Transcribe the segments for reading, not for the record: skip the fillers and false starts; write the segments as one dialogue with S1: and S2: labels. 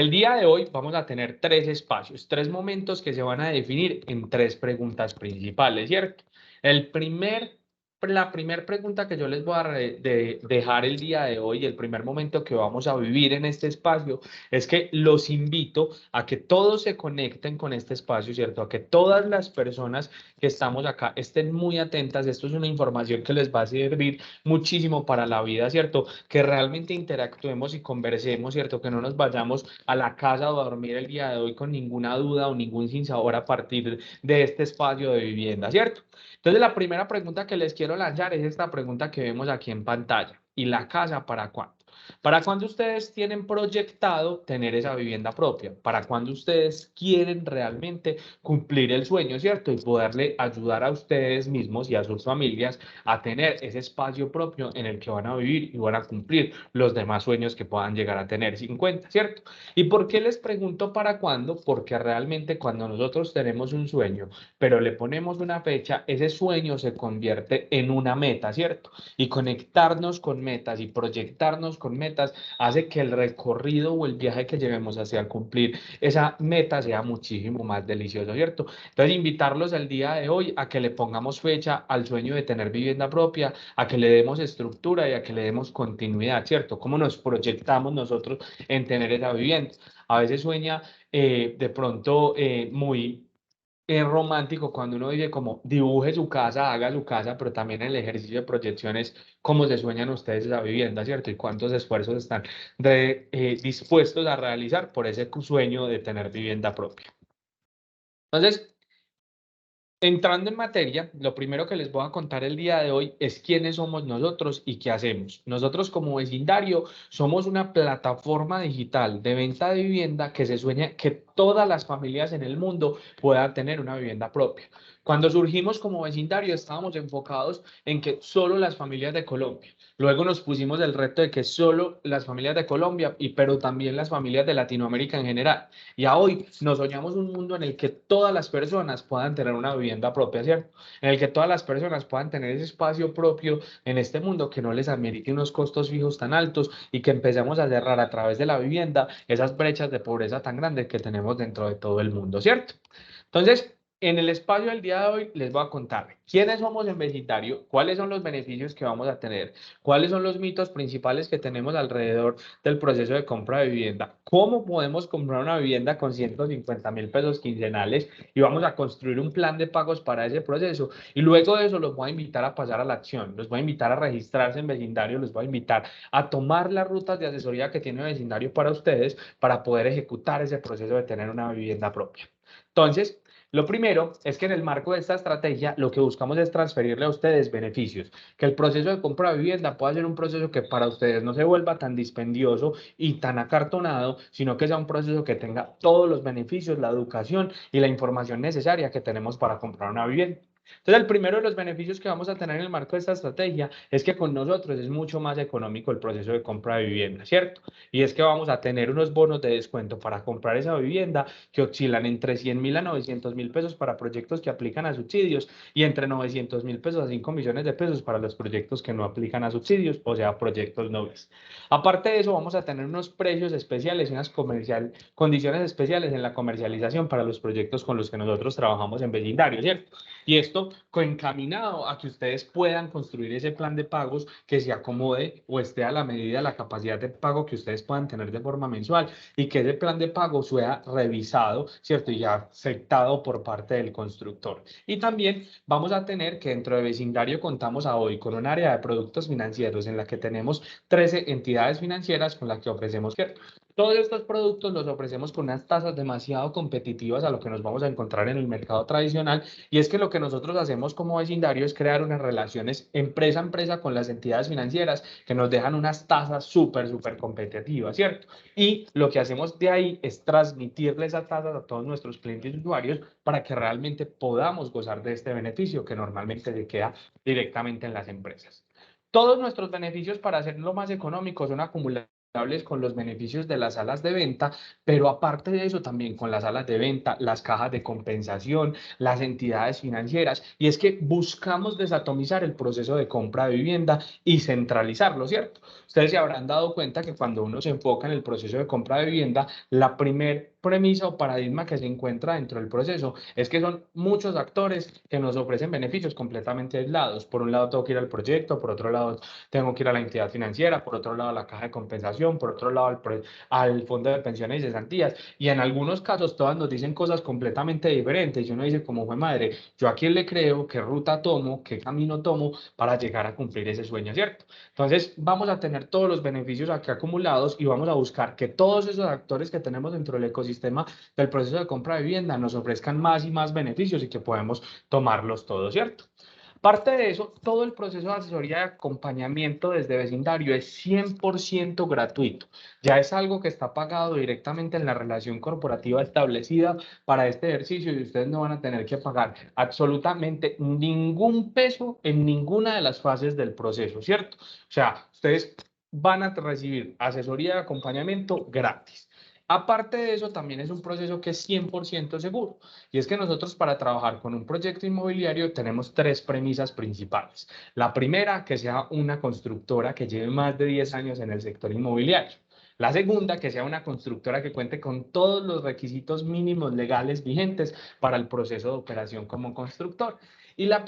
S1: El día de hoy vamos a tener tres espacios, tres momentos que se van a definir en tres preguntas principales, ¿cierto? El primer, la primera pregunta que yo les voy a dejar el día de hoy, el primer momento que vamos a vivir en este espacio, es que los invito a que todos se conecten con este espacio, ¿cierto? A que todas las personas que estamos acá estén muy atentas. Esto es una información que les va a servir muchísimo para la vida, ¿cierto? Que realmente interactuemos y conversemos, ¿cierto? Que no nos vayamos a la casa o a dormir el día de hoy con ninguna duda o ningún sinsabor a partir de este espacio de vivienda, ¿cierto? Entonces, la primera pregunta que les quiero lanzar es esta pregunta que vemos aquí en pantalla. ¿Y la casa para cuándo? ¿Para cuándo ustedes tienen proyectado tener esa vivienda propia? ¿Para cuándo ustedes quieren realmente cumplir el sueño, ¿cierto? Y poderle ayudar a ustedes mismos y a sus familias a tener ese espacio propio en el que van a vivir y van a cumplir los demás sueños que puedan llegar a tener 50, ¿cierto? ¿Y por qué les pregunto para cuándo? Porque realmente cuando nosotros tenemos un sueño, pero le ponemos una fecha, ese sueño se convierte en una meta, ¿cierto? Y conectarnos con metas y proyectarnos con metas hace que el recorrido o el viaje que llevemos hacia cumplir esa meta sea muchísimo más delicioso, ¿cierto? Entonces, invitarlos el día de hoy a que le pongamos fecha al sueño de tener vivienda propia, a que le demos estructura y a que le demos continuidad, ¿cierto? ¿Cómo nos proyectamos nosotros en tener esa vivienda? A veces sueña de pronto muy romántico cuando uno dice como dibuje su casa, haga su casa, pero también el ejercicio de proyecciones, cómo se sueñan ustedes esa vivienda, ¿cierto? Y cuántos esfuerzos están dispuestos a realizar por ese sueño de tener vivienda propia. Entonces, entrando en materia, lo primero que les voy a contar el día de hoy es quiénes somos nosotros y qué hacemos. Nosotros como vecindario somos una plataforma digital de venta de vivienda que se sueña que todas las familias en el mundo puedan tener una vivienda propia. Cuando surgimos como vecindario estábamos enfocados en que solo las familias de Colombia. Luego nos pusimos el reto de que solo las familias de Colombia, pero también las familias de Latinoamérica en general. Y a hoy nos soñamos un mundo en el que todas las personas puedan tener una vivienda propia, ¿cierto? En el que todas las personas puedan tener ese espacio propio en este mundo que no les amerite unos costos fijos tan altos y que empecemos a cerrar a través de la vivienda esas brechas de pobreza tan grandes que tenemos dentro de todo el mundo, ¿cierto? Entonces, en el espacio del día de hoy les voy a contar quiénes somos en vecindario, cuáles son los beneficios que vamos a tener, cuáles son los mitos principales que tenemos alrededor del proceso de compra de vivienda, cómo podemos comprar una vivienda con 150.000 pesos quincenales y vamos a construir un plan de pagos para ese proceso. Y luego de eso los voy a invitar a pasar a la acción, los voy a invitar a registrarse en vecindario, los voy a invitar a tomar las rutas de asesoría que tiene vecindario para ustedes para poder ejecutar ese proceso de tener una vivienda propia. Entonces, lo primero es que en el marco de esta estrategia lo que buscamos es transferirle a ustedes beneficios, que el proceso de compra de vivienda pueda ser un proceso que para ustedes no se vuelva tan dispendioso y tan acartonado, sino que sea un proceso que tenga todos los beneficios, la educación y la información necesaria que tenemos para comprar una vivienda. Entonces, el primero de los beneficios que vamos a tener en el marco de esta estrategia es que con nosotros es mucho más económico el proceso de compra de vivienda, ¿cierto? Y es que vamos a tener unos bonos de descuento para comprar esa vivienda que oscilan entre 100.000 a 900.000 pesos para proyectos que aplican a subsidios y entre 900.000 pesos a 5 millones de pesos para los proyectos que no aplican a subsidios, o sea, proyectos nobles. Aparte de eso, vamos a tener unos precios especiales y unas condiciones especiales en la comercialización para los proyectos con los que nosotros trabajamos en vecindario, ¿cierto? Y esto encaminado a que ustedes puedan construir ese plan de pagos que se acomode o esté a la medida de la capacidad de pago que ustedes puedan tener de forma mensual y que ese plan de pago sea revisado, ¿cierto? Y aceptado por parte del constructor. Y también vamos a tener que dentro de vecindario contamos a hoy con un área de productos financieros en la que tenemos 13 entidades financieras con las que ofrecemos que todos estos productos los ofrecemos con unas tasas demasiado competitivas a lo que nos vamos a encontrar en el mercado tradicional y es que lo que nosotros hacemos como vecindario es crear unas relaciones empresa a empresa con las entidades financieras que nos dejan unas tasas súper competitivas, ¿cierto? Y lo que hacemos de ahí es transmitirle esas tasas a todos nuestros clientes y usuarios para que realmente podamos gozar de este beneficio que normalmente se queda directamente en las empresas. Todos nuestros beneficios para hacerlo más económico son acumulados con los beneficios de las salas de venta, pero aparte de eso también con las salas de venta, las cajas de compensación, las entidades financieras, y es que buscamos desatomizar el proceso de compra de vivienda y centralizarlo, ¿cierto? Ustedes se habrán dado cuenta que cuando uno se enfoca en el proceso de compra de vivienda, la primer premisa o paradigma que se encuentra dentro del proceso es que son muchos actores que nos ofrecen beneficios completamente aislados. Por un lado tengo que ir al proyecto, por otro lado tengo que ir a la entidad financiera, por otro lado a la caja de compensación, por otro lado al fondo de pensiones y cesantías. Y en algunos casos todas nos dicen cosas completamente diferentes. Y uno dice, como fue madre, ¿yo a quién le creo? ¿Qué ruta tomo? ¿Qué camino tomo para llegar a cumplir ese sueño, ¿cierto? Entonces vamos a tener todos los beneficios aquí acumulados y vamos a buscar que todos esos actores que tenemos dentro del ecosistema del proceso de compra de vivienda nos ofrezcan más y más beneficios y que podemos tomarlos todos, ¿cierto? Parte de eso, todo el proceso de asesoría y acompañamiento desde vecindario es 100% gratuito. Ya es algo que está pagado directamente en la relación corporativa establecida para este ejercicio y ustedes no van a tener que pagar absolutamente ningún peso en ninguna de las fases del proceso, ¿cierto? O sea, ustedes van a recibir asesoría y acompañamiento gratis. Aparte de eso, también es un proceso que es 100% seguro. Y es que nosotros para trabajar con un proyecto inmobiliario tenemos tres premisas principales. La primera, que sea una constructora que lleve más de 10 años en el sector inmobiliario. La segunda, que sea una constructora que cuente con todos los requisitos mínimos legales vigentes para el proceso de operación como constructor. Y la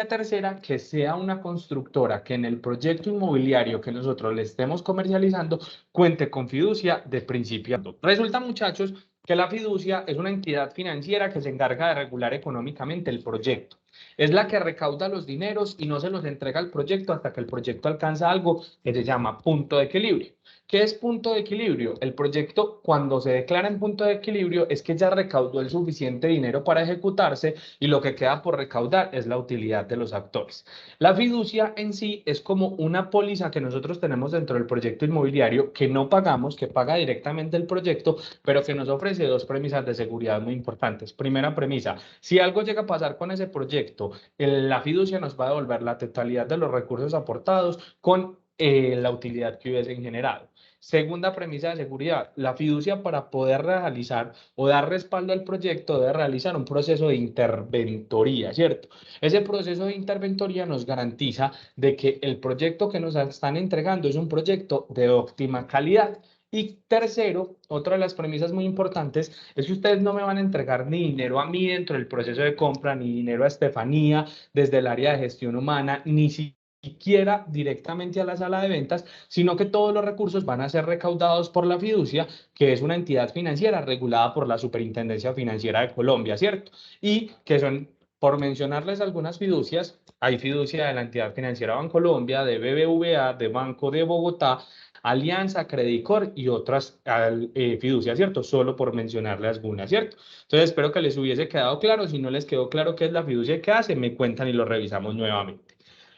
S1: tercera, que sea una constructora que en el proyecto inmobiliario que nosotros le estemos comercializando cuente con fiducia de principio a fin. Resulta, muchachos, que la fiducia es una entidad financiera que se encarga de regular económicamente el proyecto. Es la que recauda los dineros y no se los entrega al proyecto hasta que el proyecto alcanza algo que se llama punto de equilibrio. ¿Qué es punto de equilibrio? El proyecto, cuando se declara en punto de equilibrio, es que ya recaudó el suficiente dinero para ejecutarse y lo que queda por recaudar es la utilidad de los actores. La fiducia en sí es como una póliza que nosotros tenemos dentro del proyecto inmobiliario que no pagamos, que paga directamente el proyecto, pero que nos ofrece dos premisas de seguridad muy importantes. Primera premisa, si algo llega a pasar con ese proyecto, la fiducia nos va a devolver la totalidad de los recursos aportados con la utilidad que hubiesen generado. Segunda premisa de seguridad, la fiducia para poder realizar o dar respaldo al proyecto debe realizar un proceso de interventoría, ¿cierto? Ese proceso de interventoría nos garantiza de que el proyecto que nos están entregando es un proyecto de óptima calidad. Y tercero, otra de las premisas muy importantes es que ustedes no me van a entregar ni dinero a mí dentro del proceso de compra, ni dinero a Estefanía desde el área de gestión humana, ni siquiera directamente a la sala de ventas, sino que todos los recursos van a ser recaudados por la fiducia, que es una entidad financiera regulada por la Superintendencia Financiera de Colombia, ¿cierto? Y que son, por mencionarles algunas fiducias, hay fiducia de la entidad financiera Bancolombia, de BBVA, de Banco de Bogotá, Alianza, Credicor y otras fiducias, ¿cierto? Solo por mencionarles algunas, ¿cierto? Entonces espero que les hubiese quedado claro. Si no les quedó claro qué es la fiducia y qué hace, me cuentan y lo revisamos nuevamente.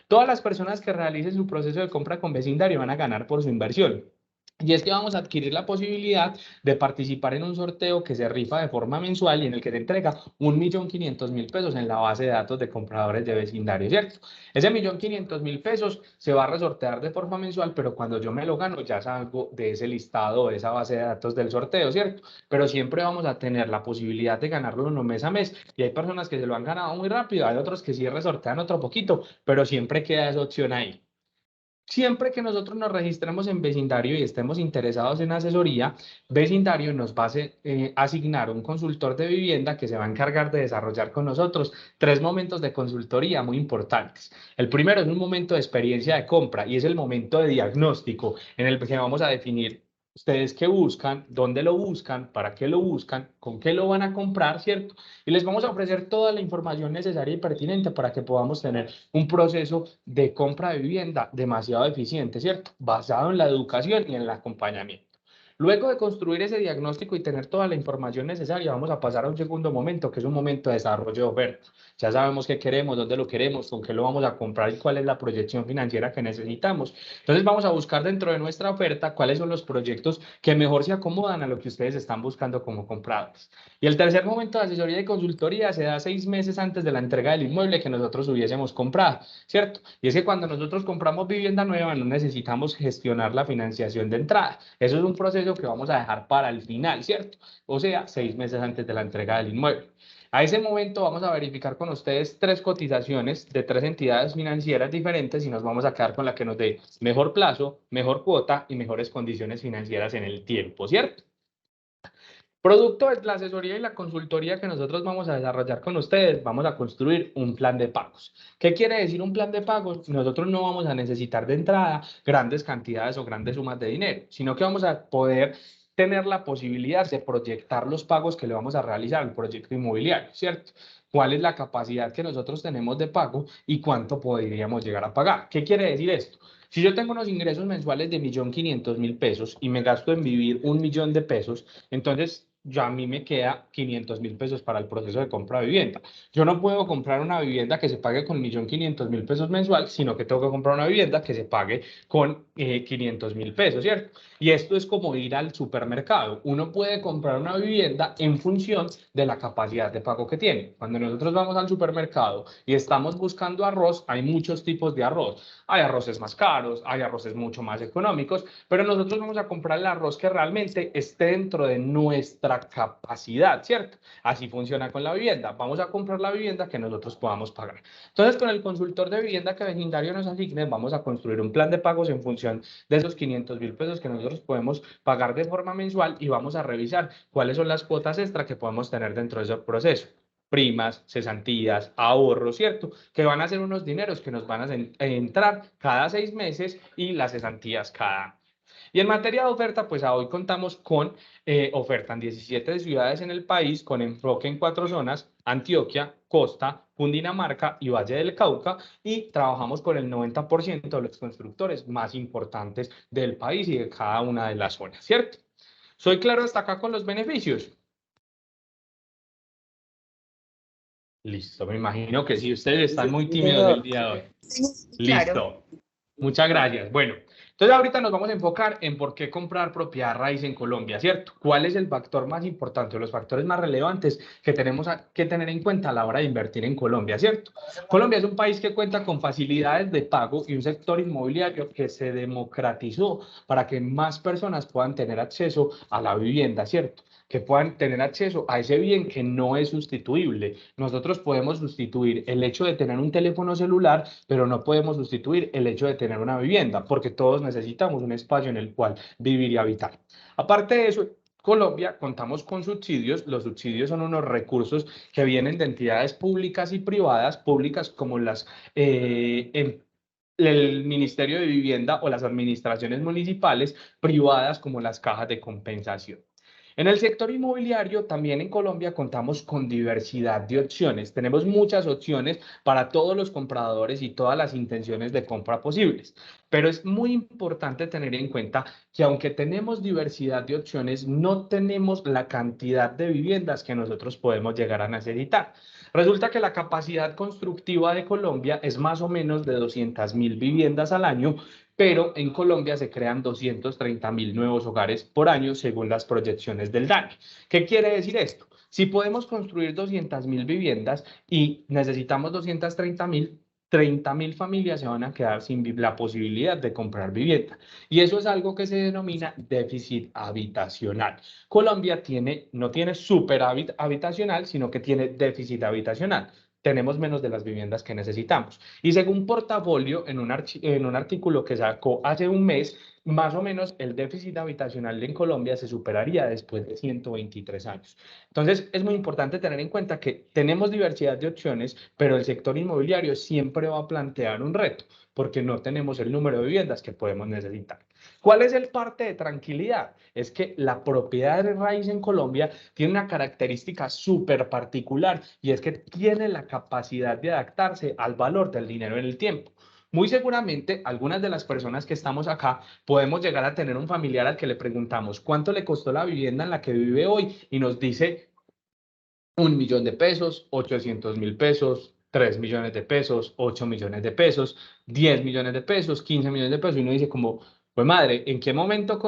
S1: Todas las personas que realicen su proceso de compra con vecindario van a ganar por su inversión. Y es que vamos a adquirir la posibilidad de participar en un sorteo que se rifa de forma mensual y en el que te entrega 1.500.000 pesos en la base de datos de compradores de vecindario, ¿cierto? Ese 1.500.000 pesos se va a resortear de forma mensual, pero cuando yo me lo gano ya salgo de ese listado, de esa base de datos del sorteo, ¿cierto? Pero siempre vamos a tener la posibilidad de ganarlo uno mes a mes y hay personas que se lo han ganado muy rápido, hay otros que sí resortean otro poquito, pero siempre queda esa opción ahí. Siempre que nosotros nos registremos en vecindario y estemos interesados en asesoría, vecindario nos va a asignar un consultor de vivienda que se va a encargar de desarrollar con nosotros tres momentos de consultoría muy importantes. El primero es un momento de experiencia de compra y es el momento de diagnóstico en el que vamos a definir ustedes qué buscan, dónde lo buscan, para qué lo buscan, con qué lo van a comprar, ¿cierto? Y les vamos a ofrecer toda la información necesaria y pertinente para que podamos tener un proceso de compra de vivienda demasiado eficiente, ¿cierto? Basado en la educación y en el acompañamiento. Luego de construir ese diagnóstico y tener toda la información necesaria, vamos a pasar a un segundo momento, que es un momento de desarrollo de oferta. Ya sabemos qué queremos, dónde lo queremos, con qué lo vamos a comprar y cuál es la proyección financiera que necesitamos. Entonces vamos a buscar dentro de nuestra oferta cuáles son los proyectos que mejor se acomodan a lo que ustedes están buscando como compradores. Y el tercer momento de asesoría y consultoría se da 6 meses antes de la entrega del inmueble que nosotros hubiésemos comprado, ¿cierto? Y es que cuando nosotros compramos vivienda nueva no necesitamos gestionar la financiación de entrada. Eso es un proceso que vamos a dejar para el final, ¿cierto? O sea, 6 meses antes de la entrega del inmueble. A ese momento vamos a verificar con ustedes 3 cotizaciones de 3 entidades financieras diferentes y nos vamos a quedar con la que nos dé mejor plazo, mejor cuota y mejores condiciones financieras en el tiempo, ¿cierto? Producto de la asesoría y la consultoría que nosotros vamos a desarrollar con ustedes, vamos a construir un plan de pagos. ¿Qué quiere decir un plan de pagos? Nosotros no vamos a necesitar de entrada grandes cantidades o grandes sumas de dinero, sino que vamos a poder tener la posibilidad de proyectar los pagos que le vamos a realizar al proyecto inmobiliario, ¿cierto? ¿Cuál es la capacidad que nosotros tenemos de pago y cuánto podríamos llegar a pagar? ¿Qué quiere decir esto? Si yo tengo unos ingresos mensuales de 1.500.000 pesos y me gasto en vivir 1.000.000 de pesos, entonces ya a mí me queda 500.000 pesos para el proceso de compra de vivienda. Yo no puedo comprar una vivienda que se pague con 1.500.000 pesos mensual, sino que tengo que comprar una vivienda que se pague con 500.000 pesos, ¿cierto? Y esto es como ir al supermercado. Uno puede comprar una vivienda en función de la capacidad de pago que tiene. Cuando nosotros vamos al supermercado y estamos buscando arroz, hay muchos tipos de arroz. Hay arroces más caros, hay arroces mucho más económicos, pero nosotros vamos a comprar el arroz que realmente esté dentro de nuestra capacidad, ¿cierto? Así funciona con la vivienda. Vamos a comprar la vivienda que nosotros podamos pagar. Entonces, con el consultor de vivienda que Vecindario nos asigne, vamos a construir un plan de pagos en función de esos 500.000 pesos que nosotros podemos pagar de forma mensual y vamos a revisar cuáles son las cuotas extra que podemos tener dentro de ese proceso. Primas, cesantías, ahorros, ¿cierto? Que van a ser unos dineros que nos van a entrar cada 6 meses y las cesantías cada año. Y en materia de oferta, pues hoy contamos con oferta en 17 ciudades en el país, con enfoque en 4 zonas: Antioquia, Costa, Cundinamarca y Valle del Cauca, y trabajamos con el 90% de los constructores más importantes del país y de cada una de las zonas, ¿cierto? ¿Soy claro hasta acá con los beneficios? Listo, me imagino que sí, ustedes están muy tímidos el día de hoy.
S2: Claro.
S1: Listo. Muchas gracias. Bueno, entonces ahorita nos vamos a enfocar en por qué comprar propiedad raíz en Colombia, ¿cierto? ¿Cuál es el factor más importante o los factores más relevantes que tenemos que tener en cuenta a la hora de invertir en Colombia, ¿cierto? Colombia es un país que cuenta con facilidades de pago y un sector inmobiliario que se democratizó para que más personas puedan tener acceso a la vivienda, ¿cierto? Que puedan tener acceso a ese bien que no es sustituible. Nosotros podemos sustituir el hecho de tener un teléfono celular, pero no podemos sustituir el hecho de tener una vivienda, porque todos necesitamos un espacio en el cual vivir y habitar. Aparte de eso, Colombia contamos con subsidios. Los subsidios son unos recursos que vienen de entidades públicas y privadas, públicas como el Ministerio de Vivienda o las administraciones municipales, privadas como las cajas de compensación. En el sector inmobiliario, también en Colombia contamos con diversidad de opciones. Tenemos muchas opciones para todos los compradores y todas las intenciones de compra posibles. Pero es muy importante tener en cuenta que aunque tenemos diversidad de opciones, no tenemos la cantidad de viviendas que nosotros podemos llegar a necesitar. Resulta que la capacidad constructiva de Colombia es más o menos de 200.000 viviendas al año, pero en Colombia se crean 230.000 nuevos hogares por año según las proyecciones del DANE. ¿Qué quiere decir esto? Si podemos construir 200.000 viviendas y necesitamos 230.000, 30.000 familias se van a quedar sin la posibilidad de comprar vivienda. Y eso es algo que se denomina déficit habitacional. Colombia no tiene superávit habitacional, sino que tiene déficit habitacional. Tenemos menos de las viviendas que necesitamos. Y según Portafolio, en un artículo que sacó hace un mes, más o menos el déficit habitacional en Colombia se superaría después de 123 años. Entonces, es muy importante tener en cuenta que tenemos diversidad de opciones, pero el sector inmobiliario siempre va a plantear un reto, porque no tenemos el número de viviendas que podemos necesitar. ¿Cuál es el parte de tranquilidad? Es que la propiedad de raíz en Colombia tiene una característica súper particular y es que tiene la capacidad de adaptarse al valor del dinero en el tiempo. Muy seguramente, algunas de las personas que estamos acá podemos llegar a tener un familiar al que le preguntamos cuánto le costó la vivienda en la que vive hoy y nos dice 1 millón de pesos, 800.000 pesos, 3 millones de pesos, 8 millones de pesos, 10 millones de pesos, 15 millones de pesos. Y uno dice como, pues madre, ¿en qué momento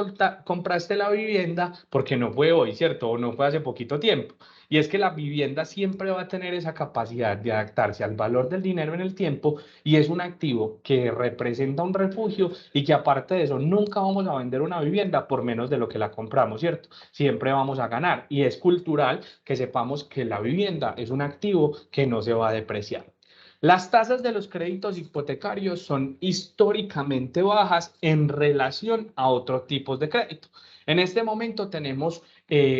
S1: compraste la vivienda? Porque no fue hoy, ¿cierto? O no fue hace poquito tiempo. Y es que la vivienda siempre va a tener esa capacidad de adaptarse al valor del dinero en el tiempo y es un activo que representa un refugio y que aparte de eso nunca vamos a vender una vivienda por menos de lo que la compramos, ¿cierto? Siempre vamos a ganar y es cultural que sepamos que la vivienda es un activo que no se va a depreciar. Las tasas de los créditos hipotecarios son históricamente bajas en relación a otros tipos de crédito. En este momento tenemos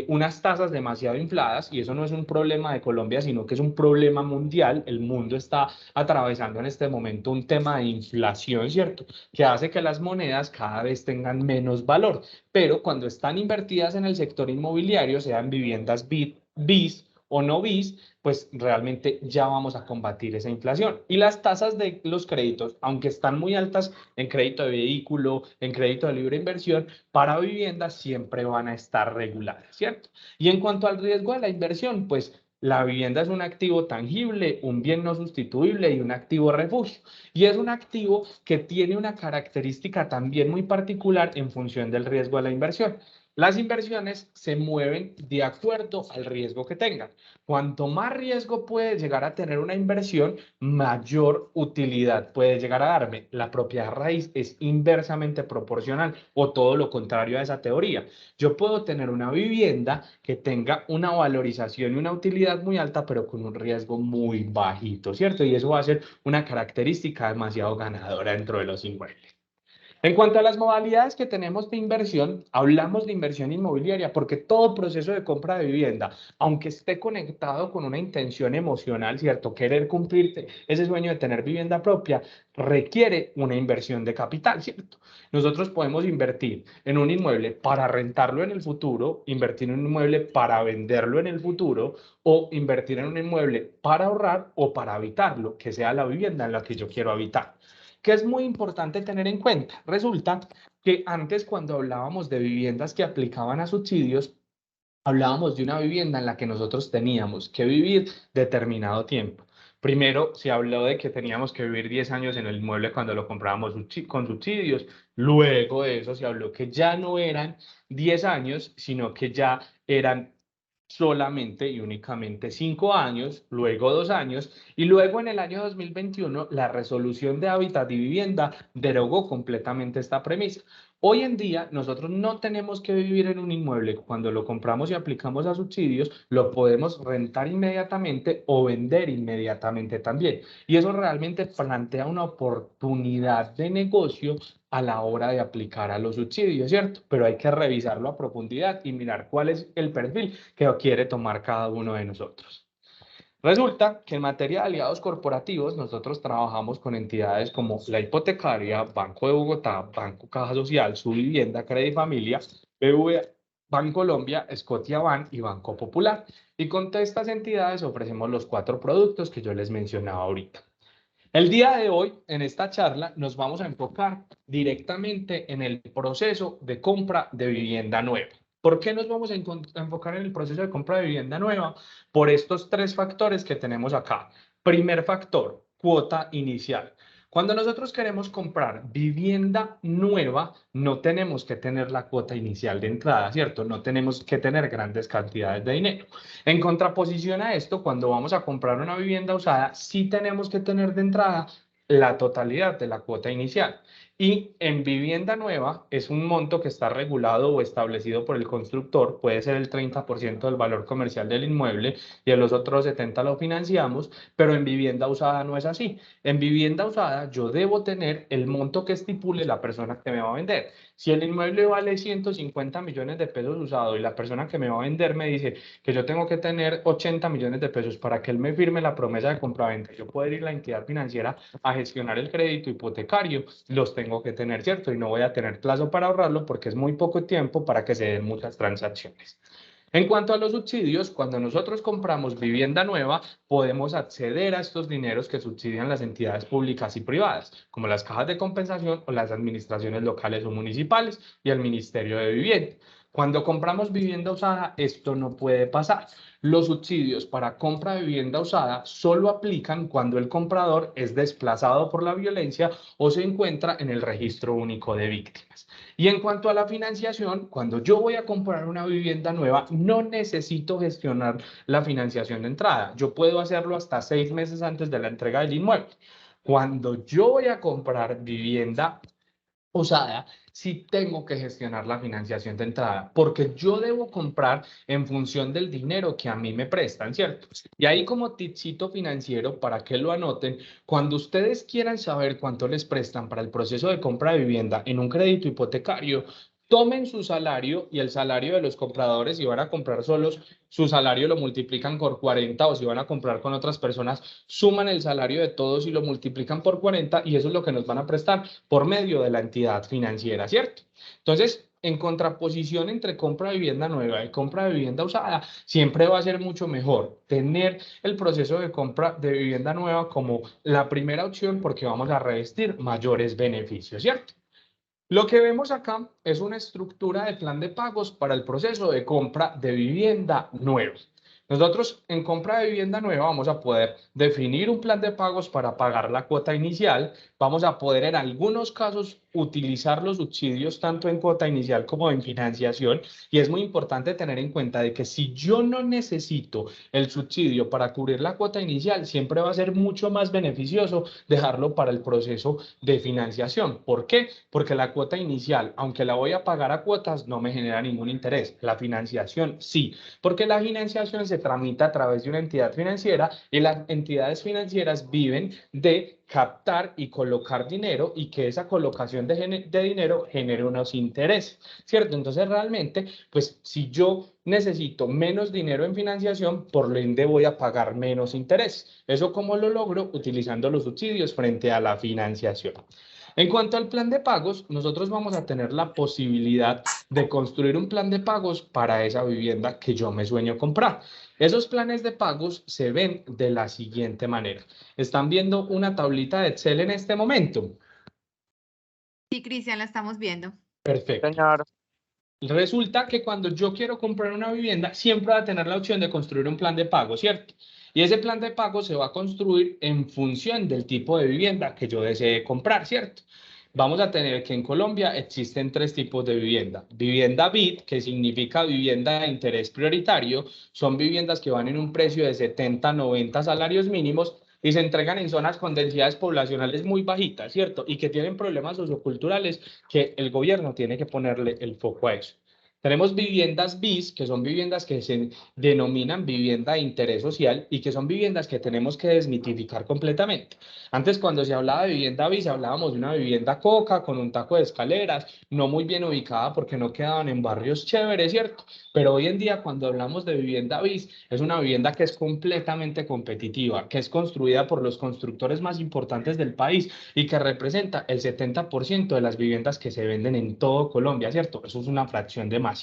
S1: unas tasas demasiado infladas y eso no es un problema de Colombia, sino que es un problema mundial. El mundo está atravesando en este momento un tema de inflación, ¿cierto? Que hace que las monedas cada vez tengan menos valor, pero cuando están invertidas en el sector inmobiliario, sean viviendas BIS o no BIS, pues realmente ya vamos a combatir esa inflación. Y las tasas de los créditos, aunque están muy altas en crédito de vehículo, en crédito de libre inversión, para viviendas siempre van a estar reguladas, ¿cierto? Y en cuanto al riesgo de la inversión, pues la vivienda es un activo tangible, un bien no sustituible y un activo refugio. Y es un activo que tiene una característica también muy particular en función del riesgo de la inversión. Las inversiones se mueven de acuerdo al riesgo que tengan. Cuanto más riesgo puede llegar a tener una inversión, mayor utilidad puede llegar a darme. La propiedad raíz es inversamente proporcional o todo lo contrario a esa teoría. Yo puedo tener una vivienda que tenga una valorización y una utilidad muy alta, pero con un riesgo muy bajito, ¿cierto? Y eso va a ser una característica demasiado ganadora dentro de los inmuebles. En cuanto a las modalidades que tenemos de inversión, hablamos de inversión inmobiliaria porque todo proceso de compra de vivienda, aunque esté conectado con una intención emocional, ¿cierto? Querer cumplirte ese sueño de tener vivienda propia, requiere una inversión de capital, ¿cierto? Nosotros podemos invertir en un inmueble para rentarlo en el futuro, invertir en un inmueble para venderlo en el futuro o invertir en un inmueble para ahorrar o para habitarlo, que sea la vivienda en la que yo quiero habitar que es muy importante tener en cuenta. Resulta que antes cuando hablábamos de viviendas que aplicaban a subsidios, hablábamos de una vivienda en la que nosotros teníamos que vivir determinado tiempo. Primero se habló de que teníamos que vivir 10 años en el inmueble cuando lo comprábamos con subsidios. Luego de eso se habló que ya no eran 10 años, sino que ya eran solamente y únicamente 5 años, luego 2 años, y luego en el año 2021 la resolución de hábitat y vivienda derogó completamente esta premisa. Hoy en día nosotros no tenemos que vivir en un inmueble. Cuando lo compramos y aplicamos a subsidios, lo podemos rentar inmediatamente o vender inmediatamente también. Y eso realmente plantea una oportunidad de negocio a la hora de aplicar a los subsidios, ¿cierto? Pero hay que revisarlo a profundidad y mirar cuál es el perfil que quiere tomar cada uno de nosotros. Resulta que en materia de aliados corporativos, nosotros trabajamos con entidades como la hipotecaria, Banco de Bogotá, Banco Caja Social, Su Vivienda, Familia, BBVA, Bancolombia, Scotiabank y Banco Popular. Y con todas estas entidades ofrecemos los 4 productos que yo les mencionaba ahorita. El día de hoy, en esta charla, nos vamos a enfocar directamente en el proceso de compra de vivienda nueva. ¿Por qué nos vamos a enfocar en el proceso de compra de vivienda nueva? Por estos 3 factores que tenemos acá. Primer factor, cuota inicial. Cuando nosotros queremos comprar vivienda nueva, no tenemos que tener la cuota inicial de entrada, ¿cierto? No tenemos que tener grandes cantidades de dinero. En contraposición a esto, cuando vamos a comprar una vivienda usada, sí tenemos que tener de entrada la totalidad de la cuota inicial. Y en vivienda nueva es un monto que está regulado o establecido por el constructor, puede ser el 30% del valor comercial del inmueble y en los otros 70% lo financiamos, pero en vivienda usada no es así. En vivienda usada yo debo tener el monto que estipule la persona que me va a vender. Si el inmueble vale 150 millones de pesos usado y la persona que me va a vender me dice que yo tengo que tener 80 millones de pesos para que él me firme la promesa de compraventa, yo poder ir a la entidad financiera a gestionar el crédito hipotecario, los tengo que tener, ¿cierto? Y no voy a tener plazo para ahorrarlo porque es muy poco tiempo para que se den muchas transacciones. En cuanto a los subsidios, cuando nosotros compramos vivienda nueva, podemos acceder a estos dineros que subsidian las entidades públicas y privadas, como las cajas de compensación o las administraciones locales o municipales y el Ministerio de Vivienda. Cuando compramos vivienda usada, esto no puede pasar. Los subsidios para compra de vivienda usada solo aplican cuando el comprador es desplazado por la violencia o se encuentra en el registro único de víctimas. Y en cuanto a la financiación, cuando yo voy a comprar una vivienda nueva, no necesito gestionar la financiación de entrada. Yo puedo hacerlo hasta 6 meses antes de la entrega del inmueble. Cuando yo voy a comprar vivienda usada, sí tengo que gestionar la financiación de entrada, porque yo debo comprar en función del dinero que a mí me prestan, ¿cierto? Y ahí como tipcito financiero, para que lo anoten, cuando ustedes quieran saber cuánto les prestan para el proceso de compra de vivienda en un crédito hipotecario, tomen su salario y el salario de los compradores, si van a comprar solos, su salario lo multiplican por 40, o si van a comprar con otras personas, suman el salario de todos y lo multiplican por 40, y eso es lo que nos van a prestar por medio de la entidad financiera, ¿cierto? Entonces, en contraposición entre compra de vivienda nueva y compra de vivienda usada, siempre va a ser mucho mejor tener el proceso de compra de vivienda nueva como la primera opción, porque vamos a revestir mayores beneficios, ¿cierto? Lo que vemos acá es una estructura de plan de pagos para el proceso de compra de vivienda nueva. Nosotros en compra de vivienda nueva vamos a poder definir un plan de pagos para pagar la cuota inicial. Vamos a poder en algunos casos utilizar los subsidios tanto en cuota inicial como en financiación. Y es muy importante tener en cuenta de que si yo no necesito el subsidio para cubrir la cuota inicial, siempre va a ser mucho más beneficioso dejarlo para el proceso de financiación. ¿Por qué? Porque la cuota inicial, aunque la voy a pagar a cuotas, no me genera ningún interés. La financiación sí, porque la financiación se tramita a través de una entidad financiera y las entidades financieras viven de captar y colocar dinero y que esa colocación de dinero genere unos intereses, ¿cierto? Entonces realmente, pues si yo necesito menos dinero en financiación, por lo ende voy a pagar menos interés. ¿Eso cómo lo logro? Utilizando los subsidios frente a la financiación. En cuanto al plan de pagos, nosotros vamos a tener la posibilidad de construir un plan de pagos para esa vivienda que yo me sueño comprar. Esos planes de pagos se ven de la siguiente manera. ¿Están viendo una tablita de Excel en este momento?
S2: Sí, Cristian, la estamos viendo.
S1: Perfecto.
S3: Señor,
S1: Resulta que cuando yo quiero comprar una vivienda, siempre va a tener la opción de construir un plan de pago, ¿cierto? Y ese plan de pago se va a construir en función del tipo de vivienda que yo desee comprar, ¿cierto? Vamos a tener que en Colombia existen 3 tipos de vivienda. Vivienda BID, que significa vivienda de interés prioritario, son viviendas que van en un precio de 70, 90 salarios mínimos y se entregan en zonas con densidades poblacionales muy bajitas, ¿cierto? Y que tienen problemas socioculturales que el gobierno tiene que ponerle el foco a eso. Tenemos viviendas BIS, que son viviendas que se denominan vivienda de interés social y que son viviendas que tenemos que desmitificar completamente. Antes, cuando se hablaba de vivienda BIS, hablábamos de una vivienda coca con un taco de escaleras, no muy bien ubicada porque no quedaban en barrios chéveres, ¿cierto? Pero hoy en día, cuando hablamos de vivienda BIS, es una vivienda que es completamente competitiva, que es construida por los constructores más importantes del país y que representa el 70% de las viviendas que se venden en todo Colombia, ¿cierto? Eso es una fracción demasiado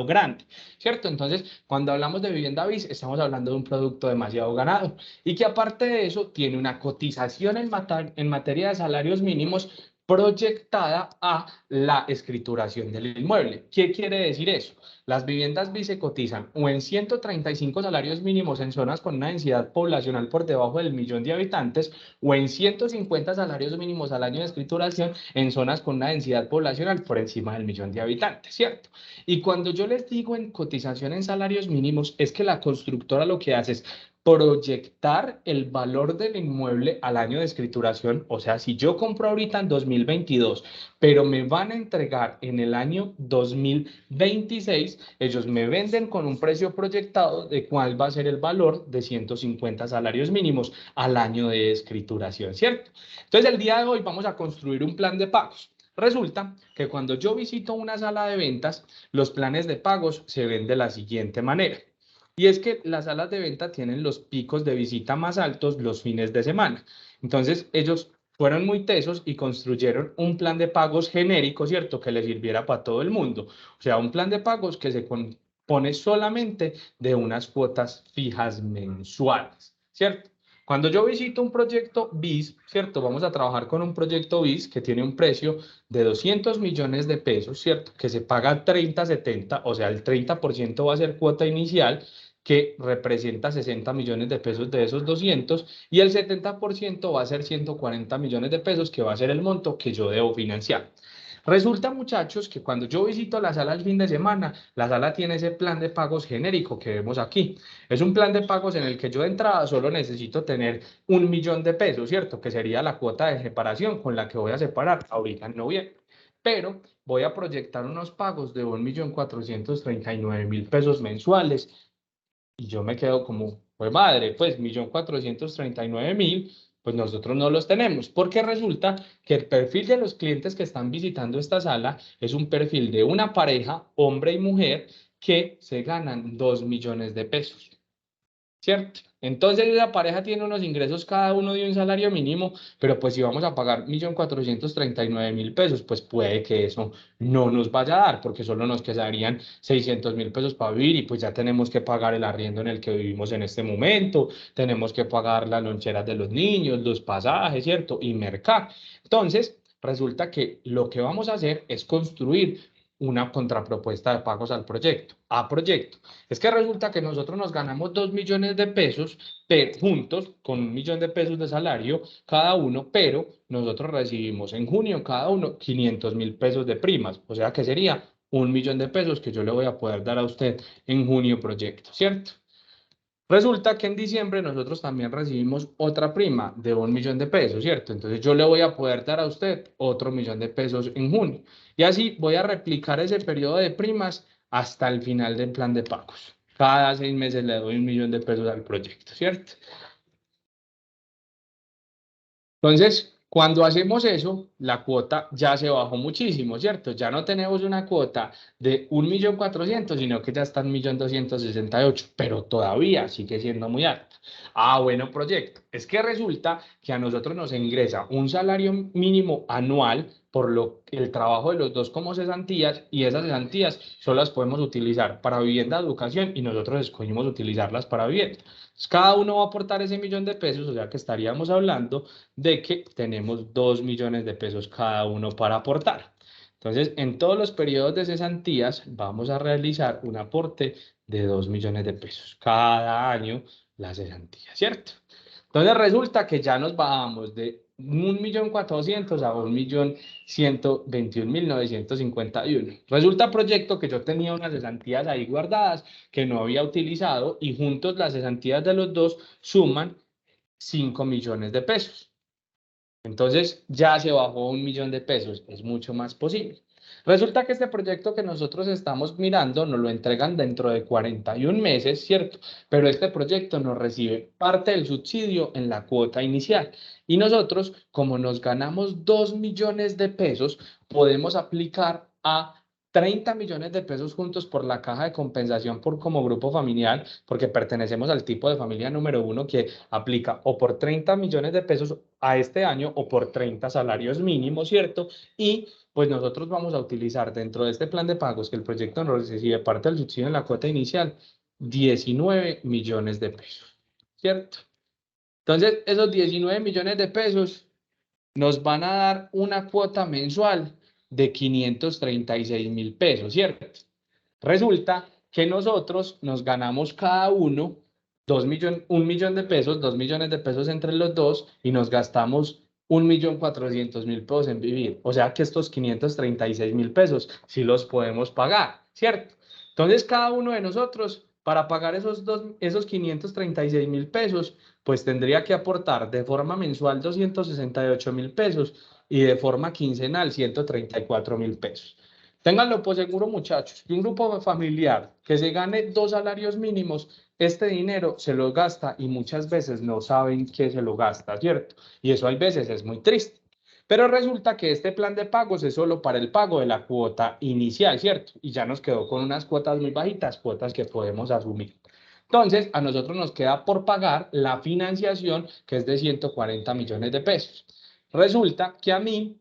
S1: grande, ¿cierto? Entonces, cuando hablamos de vivienda BIS, estamos hablando de un producto demasiado ganado y que aparte de eso tiene una cotización en materia de salarios mínimos proyectada a la escrituración del inmueble. ¿Qué quiere decir eso? Las viviendas BIS se cotizan o en 135 salarios mínimos en zonas con una densidad poblacional por debajo del 1.000.000 de habitantes o en 150 salarios mínimos al año de escrituración en zonas con una densidad poblacional por encima del 1.000.000 de habitantes, ¿cierto? Y cuando yo les digo en cotización en salarios mínimos, es que la constructora lo que hace es proyectar el valor del inmueble al año de escrituración. O sea, si yo compro ahorita en 2022, pero me van a entregar en el año 2026, ellos me venden con un precio proyectado de cuál va a ser el valor de 150 salarios mínimos al año de escrituración, ¿cierto? Entonces, el día de hoy vamos a construir un plan de pagos. Resulta que cuando yo visito una sala de ventas, los planes de pagos se ven de la siguiente manera. Y es que las salas de venta tienen los picos de visita más altos los fines de semana. Entonces, ellos fueron muy tesos y construyeron un plan de pagos genérico, ¿cierto? Que le sirviera para todo el mundo. O sea, un plan de pagos que se pone solamente de unas cuotas fijas mensuales, ¿cierto? Cuando yo visito un proyecto BIS, ¿cierto? Vamos a trabajar con un proyecto BIS que tiene un precio de 200 millones de pesos, ¿cierto? Que se paga 30-70, o sea, el 30% va a ser cuota inicial, que representa 60 millones de pesos de esos 200, y el 70% va a ser 140 millones de pesos, que va a ser el monto que yo debo financiar. Resulta, muchachos, que cuando yo visito la sala el fin de semana, la sala tiene ese plan de pagos genérico que vemos aquí. Es un plan de pagos en el que yo de entrada solo necesito tener 1.000.000 de pesos, ¿cierto? Que sería la cuota de separación con la que voy a separar ahorita en noviembre. Pero voy a proyectar unos pagos de 1.439.000 pesos mensuales y yo me quedo como, pues madre, pues 1.439.000, pues nosotros no los tenemos, porque resulta que el perfil de los clientes que están visitando esta sala es un perfil de una pareja, hombre y mujer, que se ganan 2 millones de pesos. ¿Cierto? Entonces esa pareja tiene unos ingresos cada uno de un salario mínimo, pero pues si vamos a pagar 1.439.000 pesos, pues puede que eso no nos vaya a dar, porque solo nos quedarían 600.000 pesos para vivir y pues ya tenemos que pagar el arriendo en el que vivimos en este momento, tenemos que pagar las loncheras de los niños, los pasajes, ¿cierto? Y mercar. Entonces, resulta que lo que vamos a hacer es construir una contrapropuesta de pagos al proyecto, a proyecto. Es que resulta que nosotros nos ganamos 2 millones de pesos juntos, con 1.000.000 de pesos de salario cada uno, pero nosotros recibimos en junio cada uno 500.000 pesos de primas, o sea que sería 1.000.000 de pesos que yo le voy a poder dar a usted en junio proyecto, ¿cierto? Resulta que en diciembre nosotros también recibimos otra prima de 1.000.000 de pesos, ¿cierto? Entonces yo le voy a poder dar a usted otro 1.000.000 de pesos en junio. Y así voy a replicar ese periodo de primas hasta el final del plan de pagos. Cada 6 meses le doy 1.000.000 de pesos al proyecto, ¿cierto? Entonces, cuando hacemos eso, la cuota ya se bajó muchísimo, ¿cierto? Ya no tenemos una cuota de 1.400.000, sino que ya está en 1.268.000, pero todavía sigue siendo muy alta. Ah, bueno, proyecto. Es que resulta que a nosotros nos ingresa un salario mínimo anual por el trabajo de los dos como cesantías, y esas cesantías solo las podemos utilizar para vivienda, educación, y nosotros escogimos utilizarlas para vivienda. Entonces, cada uno va a aportar ese 1.000.000 de pesos, o sea que estaríamos hablando de que tenemos 2 millones de pesos cada uno para aportar. Entonces, en todos los periodos de cesantías vamos a realizar un aporte de 2 millones de pesos cada año la cesantía, ¿cierto? Entonces resulta que ya nos bajamos de 1.400.000 a 1.121.951. Resulta, proyecto, que yo tenía unas cesantías ahí guardadas que no había utilizado y juntos las cesantías de los dos suman 5 millones de pesos. Entonces ya se bajó 1.000.000 de pesos, es mucho más posible. Resulta que este proyecto que nosotros estamos mirando nos lo entregan dentro de 41 meses, ¿cierto? Pero este proyecto nos recibe parte del subsidio en la cuota inicial. Y nosotros, como nos ganamos 2 millones de pesos, podemos aplicar a 30 millones de pesos juntos por la caja de compensación por como grupo familiar, porque pertenecemos al tipo de familia número 1 que aplica o por 30 millones de pesos a este año o por 30 salarios mínimos, ¿cierto? Y pues nosotros vamos a utilizar dentro de este plan de pagos que el proyecto nos recibe parte del subsidio en la cuota inicial, 19 millones de pesos, ¿cierto? Entonces, esos 19 millones de pesos nos van a dar una cuota mensual de 536.000 pesos, ¿cierto? Resulta que nosotros nos ganamos cada uno 1.000.000 de pesos, 2 millones de pesos entre los dos, y nos gastamos 1.400.000 pesos en vivir. O sea que estos 536.000 pesos sí los podemos pagar, ¿cierto? Entonces cada uno de nosotros, para pagar esos 536.000 pesos, pues tendría que aportar de forma mensual 268.000 pesos y de forma quincenal 134.000 pesos. Ténganlo por seguro, muchachos, que un grupo familiar que se gane 2 salarios mínimos, este dinero se lo gasta y muchas veces no saben qué se lo gasta, ¿cierto? Y eso hay veces es muy triste. Pero resulta que este plan de pagos es solo para el pago de la cuota inicial, ¿cierto? Y ya nos quedó con unas cuotas muy bajitas, cuotas que podemos asumir. Entonces, a nosotros nos queda por pagar la financiación, que es de 140 millones de pesos. Resulta que a mí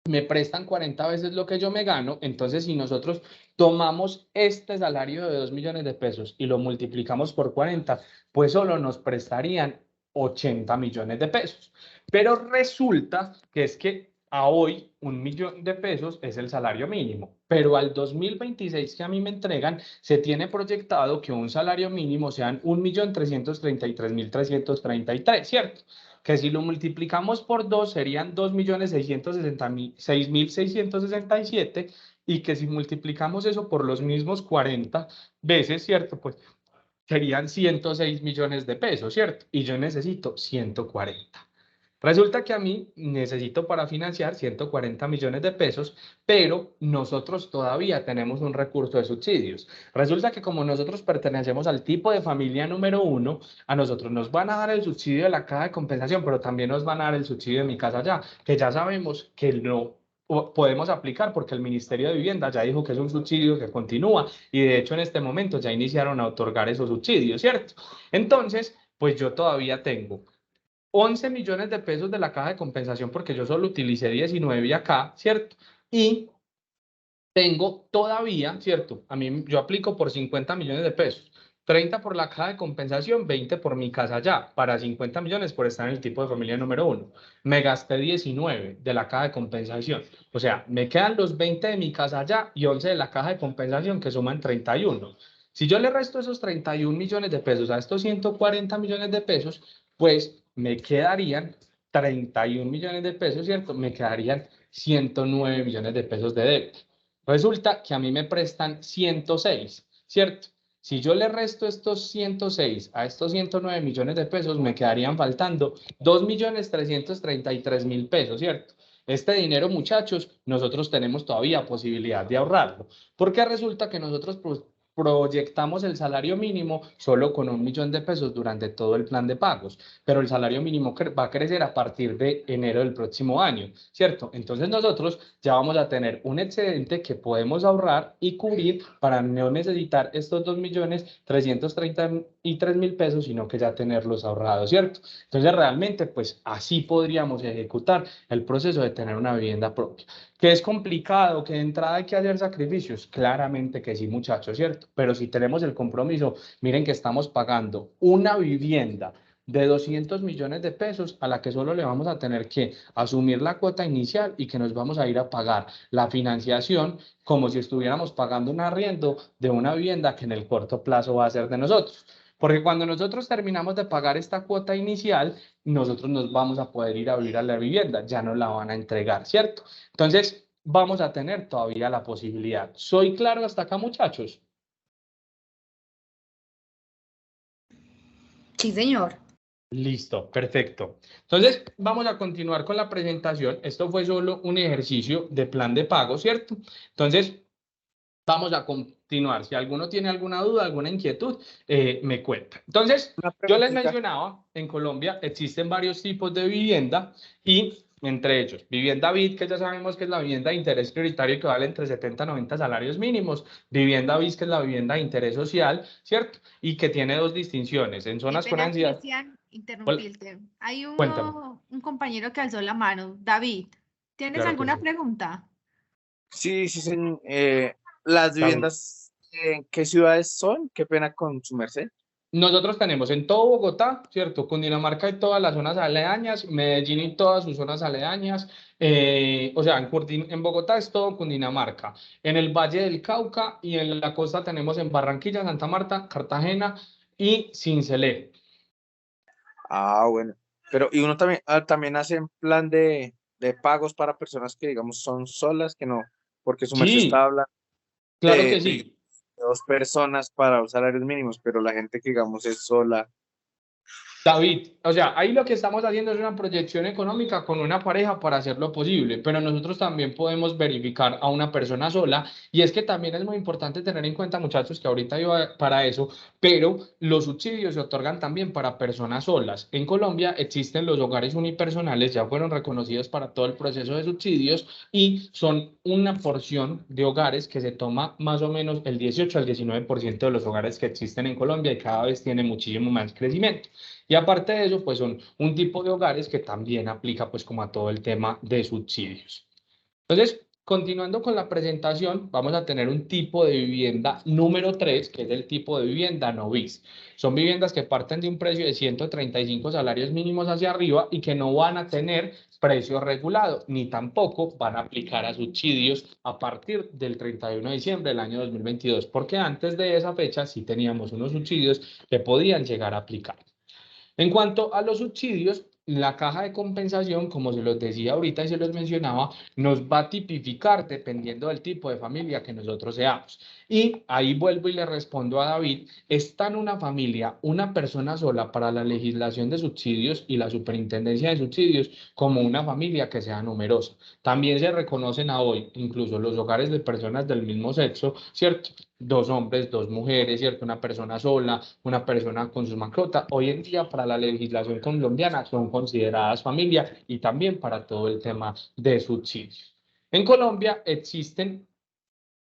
S1: me prestan 40 veces lo que yo me gano, entonces si nosotros tomamos este salario de 2 millones de pesos y lo multiplicamos por 40, pues solo nos prestarían 80 millones de pesos. Pero resulta que es que a hoy 1 millón de pesos es el salario mínimo, pero al 2026 que a mí me entregan, se tiene proyectado que un salario mínimo sean 1.333.333, ¿cierto? Que si lo multiplicamos por 2 serían 2.666.667 y que si multiplicamos eso por los mismos 40 veces, ¿cierto? Pues serían 106 millones de pesos, ¿cierto? Y yo necesito 140. Resulta que a mí necesito para financiar 140 millones de pesos, pero nosotros todavía tenemos un recurso de subsidios. Resulta que como nosotros pertenecemos al tipo de familia número 1, a nosotros nos van a dar el subsidio de la caja de compensación, pero también nos van a dar el subsidio de mi casa ya, que ya sabemos que no podemos aplicar porque el Ministerio de Vivienda ya dijo que es un subsidio que continúa y de hecho en este momento ya iniciaron a otorgar esos subsidios, ¿cierto? Entonces, pues yo todavía tengo 11 millones de pesos de la caja de compensación porque yo solo utilicé 19 acá, ¿cierto? Y tengo todavía, ¿cierto? A mí yo aplico por 50 millones de pesos, 30 por la caja de compensación, 20 por mi casa ya, para 50 millones por estar en el tipo de familia número 1. Me gasté 19 de la caja de compensación. O sea, me quedan los 20 de mi casa ya y 11 de la caja de compensación que suman 31. Si yo le resto esos 31 millones de pesos a estos 140 millones de pesos, pues me quedarían 31 millones de pesos, ¿cierto? Me quedarían 109 millones de pesos de débito. Resulta que a mí me prestan 106, ¿cierto? Si yo le resto estos 106 a estos 109 millones de pesos, me quedarían faltando 2.333.000 pesos, ¿cierto? Este dinero, muchachos, nosotros tenemos todavía posibilidad de ahorrarlo, porque resulta que nosotros proyectamos el salario mínimo solo con 1 millón de pesos durante todo el plan de pagos, pero el salario mínimo va a crecer a partir de enero del próximo año, ¿cierto? Entonces nosotros ya vamos a tener un excedente que podemos ahorrar y cubrir para no necesitar estos 2.333.000 pesos, sino que ya tenerlos ahorrados, ¿cierto? Entonces realmente pues así podríamos ejecutar el proceso de tener una vivienda propia. ¿Que es complicado? ¿Que de entrada hay que hacer sacrificios? Claramente que sí, muchachos, ¿cierto? Pero si tenemos el compromiso, miren que estamos pagando una vivienda de 200 millones de pesos a la que solo le vamos a tener que asumir la cuota inicial y que nos vamos a ir a pagar la financiación como si estuviéramos pagando un arriendo de una vivienda que en el corto plazo va a ser de nosotros. Porque cuando nosotros terminamos de pagar esta cuota inicial, nosotros nos vamos a poder ir a vivir a la vivienda, ya nos la van a entregar, ¿cierto? Entonces, vamos a tener todavía la posibilidad. ¿Soy claro hasta acá, muchachos?
S2: Sí, señor.
S1: Listo, perfecto. Entonces, vamos a continuar con la presentación. Esto fue solo un ejercicio de plan de pago, ¿cierto? Entonces, vamos a continuar. Si alguno tiene alguna duda, alguna inquietud, me cuenta. Entonces, yo les mencionaba, en Colombia existen varios tipos de vivienda y entre ellos, vivienda BID, que ya sabemos que es la vivienda de interés prioritario que vale entre 70 a 90 salarios mínimos, vivienda BIS, que es la vivienda de interés social, ¿cierto? Y que tiene dos distinciones, en
S2: Qué
S1: zonas con
S2: pena,
S1: ansiedad.
S2: Cristian,
S1: Hola,
S2: interrumpirte. Hay
S1: cuéntame.
S2: un compañero que alzó la mano. David, ¿tienes
S1: Claro que
S2: alguna
S1: sí.
S2: pregunta?
S3: Sí, sí, señor. Las
S1: David.
S3: viviendas, ¿en qué ciudades son? Qué pena con su merced.
S1: Nosotros tenemos en todo Bogotá, ¿cierto? Cundinamarca y todas las zonas aledañas, Medellín y todas sus zonas aledañas, o sea, en Bogotá es todo Cundinamarca, en el Valle del Cauca y en la costa tenemos en Barranquilla, Santa Marta, Cartagena y Sincelejo.
S3: Ah, bueno. Pero, y uno también, también hace en plan de pagos para personas que, digamos, son solas, que no, porque su merced está
S1: Sí,
S3: hablando
S1: claro que
S3: de
S1: sí.
S3: 2 personas para los salarios mínimos, pero la gente que, digamos, es sola.
S1: David, o sea, ahí lo que estamos haciendo es una proyección económica con una pareja para hacerlo posible, pero nosotros también podemos verificar a una persona sola y es que también es muy importante tener en cuenta, muchachos, que ahorita iba para eso, pero los subsidios se otorgan también para personas solas. En Colombia existen los hogares unipersonales, ya fueron reconocidos para todo el proceso de subsidios y son una porción de hogares que se toma más o menos el 18 al 19% de los hogares que existen en Colombia y cada vez tiene muchísimo más crecimiento. Y aparte de eso, pues son un tipo de hogares que también aplica pues como a todo el tema de subsidios. Entonces, Continuando con la presentación, vamos a tener un tipo de vivienda número 3, que es el tipo de vivienda no bis. Son viviendas que parten de un precio de 135 salarios mínimos hacia arriba y que no van a tener precio regulado, ni tampoco van a aplicar a subsidios a partir del 31 de diciembre del año 2022, porque antes de esa fecha sí teníamos unos subsidios que podían llegar a aplicar. En cuanto a los subsidios, la caja de compensación, como se los decía ahorita y se los mencionaba, nos va a tipificar dependiendo del tipo de familia que nosotros seamos. Y ahí vuelvo y le respondo a David, está en una familia una persona sola para la legislación de subsidios y la superintendencia de subsidios como una familia que sea numerosa. También se reconocen a hoy incluso los hogares de personas del mismo sexo, ¿cierto? 2 hombres, 2 mujeres, ¿cierto? Una persona sola, una persona con sus mascotas. Hoy en día, para la legislación colombiana, son consideradas familia y también para todo el tema de subsidios. En Colombia existen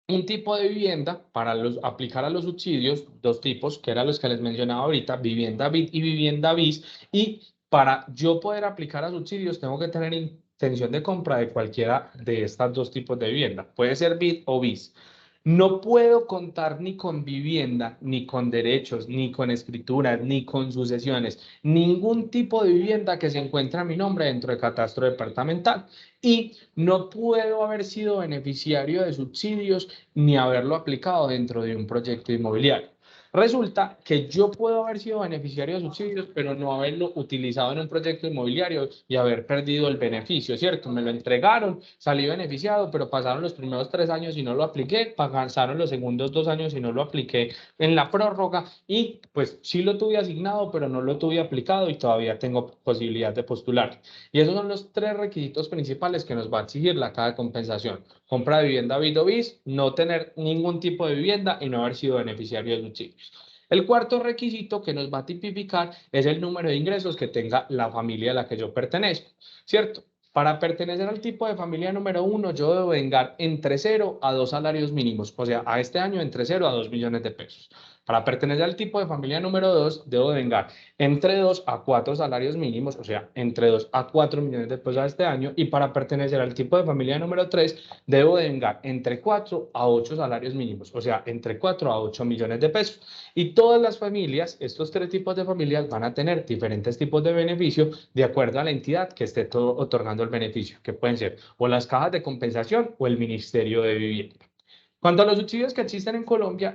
S1: un tipo de vivienda para aplicar a los subsidios, 2 tipos, que eran los que les mencionaba ahorita, vivienda BID y vivienda BIS, y para yo poder aplicar a subsidios tengo que tener intención de compra de cualquiera de estas 2 tipos de vivienda, puede ser BID o BIS. No puedo contar ni con vivienda, ni con derechos, ni con escrituras, ni con sucesiones, ningún tipo de vivienda que se encuentre a mi nombre dentro del catastro departamental. Y no puedo haber sido beneficiario de subsidios ni haberlo aplicado dentro de un proyecto inmobiliario. Resulta que yo puedo haber sido beneficiario de subsidios, pero no haberlo utilizado en un proyecto inmobiliario y haber perdido el beneficio, ¿cierto? Me lo entregaron, salí beneficiado, pero pasaron los primeros 3 años y no lo apliqué, pasaron los segundos 2 años y no lo apliqué en la prórroga y pues sí lo tuve asignado, pero no lo tuve aplicado y todavía tengo posibilidad de postular. Y esos son los 3 requisitos principales que nos va a exigir la caja de compensación. Compra de vivienda BID o BIS, no tener ningún tipo de vivienda y no haber sido beneficiario de subsidios. El cuarto requisito que nos va a tipificar es el número de ingresos que tenga la familia a la que yo pertenezco, ¿cierto? Para pertenecer al tipo de familia número 1, yo debo vengar entre 0 a 2 salarios mínimos, o sea, a este año entre 0 a 2 millones de pesos. Para pertenecer al tipo de familia número 2, debo vengar entre 2 a 4 salarios mínimos, o sea, entre 2 a 4 millones de pesos a este año. Y para pertenecer al tipo de familia número 3, debo vengar entre 4 a 8 salarios mínimos, o sea, entre 4 a 8 millones de pesos. Y todas las familias, estos 3 tipos de familias, van a tener diferentes tipos de beneficio de acuerdo a la entidad que esté otorgando el beneficio, que pueden ser o las cajas de compensación o el Ministerio de Vivienda. Cuanto a los subsidios que existen en Colombia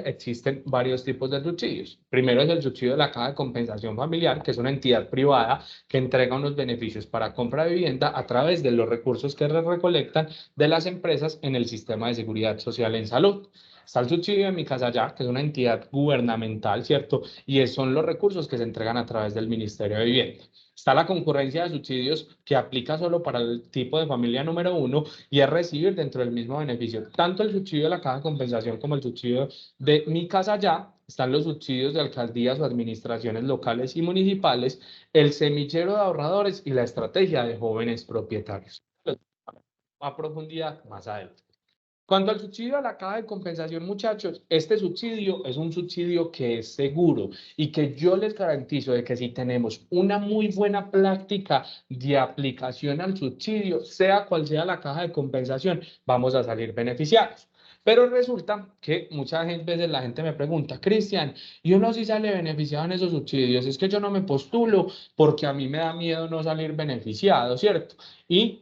S1: existen varios tipos de subsidios. Primero es el subsidio de la Caja de Compensación Familiar, que es una entidad privada que entrega unos beneficios para compra de vivienda a través de los recursos que recolectan de las empresas en el sistema de seguridad social en salud. Está el subsidio de Mi Casa Ya, que es una entidad gubernamental, ¿cierto? Y son los recursos que se entregan a través del Ministerio de Vivienda. Está la concurrencia de subsidios que aplica solo para el tipo de familia número 1 y es recibir dentro del mismo beneficio tanto el subsidio de la caja de compensación como el subsidio de Mi Casa Ya. Están los subsidios de alcaldías o administraciones locales y municipales, el semillero de ahorradores y la estrategia de jóvenes propietarios. A profundidad más adelante. Cuando al subsidio a la caja de compensación, muchachos, este subsidio es un subsidio que es seguro y que yo les garantizo de que si tenemos una muy buena práctica de aplicación al subsidio, sea cual sea la caja de compensación, vamos a salir beneficiados. Pero resulta que muchas veces la gente me pregunta, Cristian, ¿y uno sí sale beneficiado en esos subsidios? Es que yo no me postulo porque a mí me da miedo no salir beneficiado, ¿cierto? Y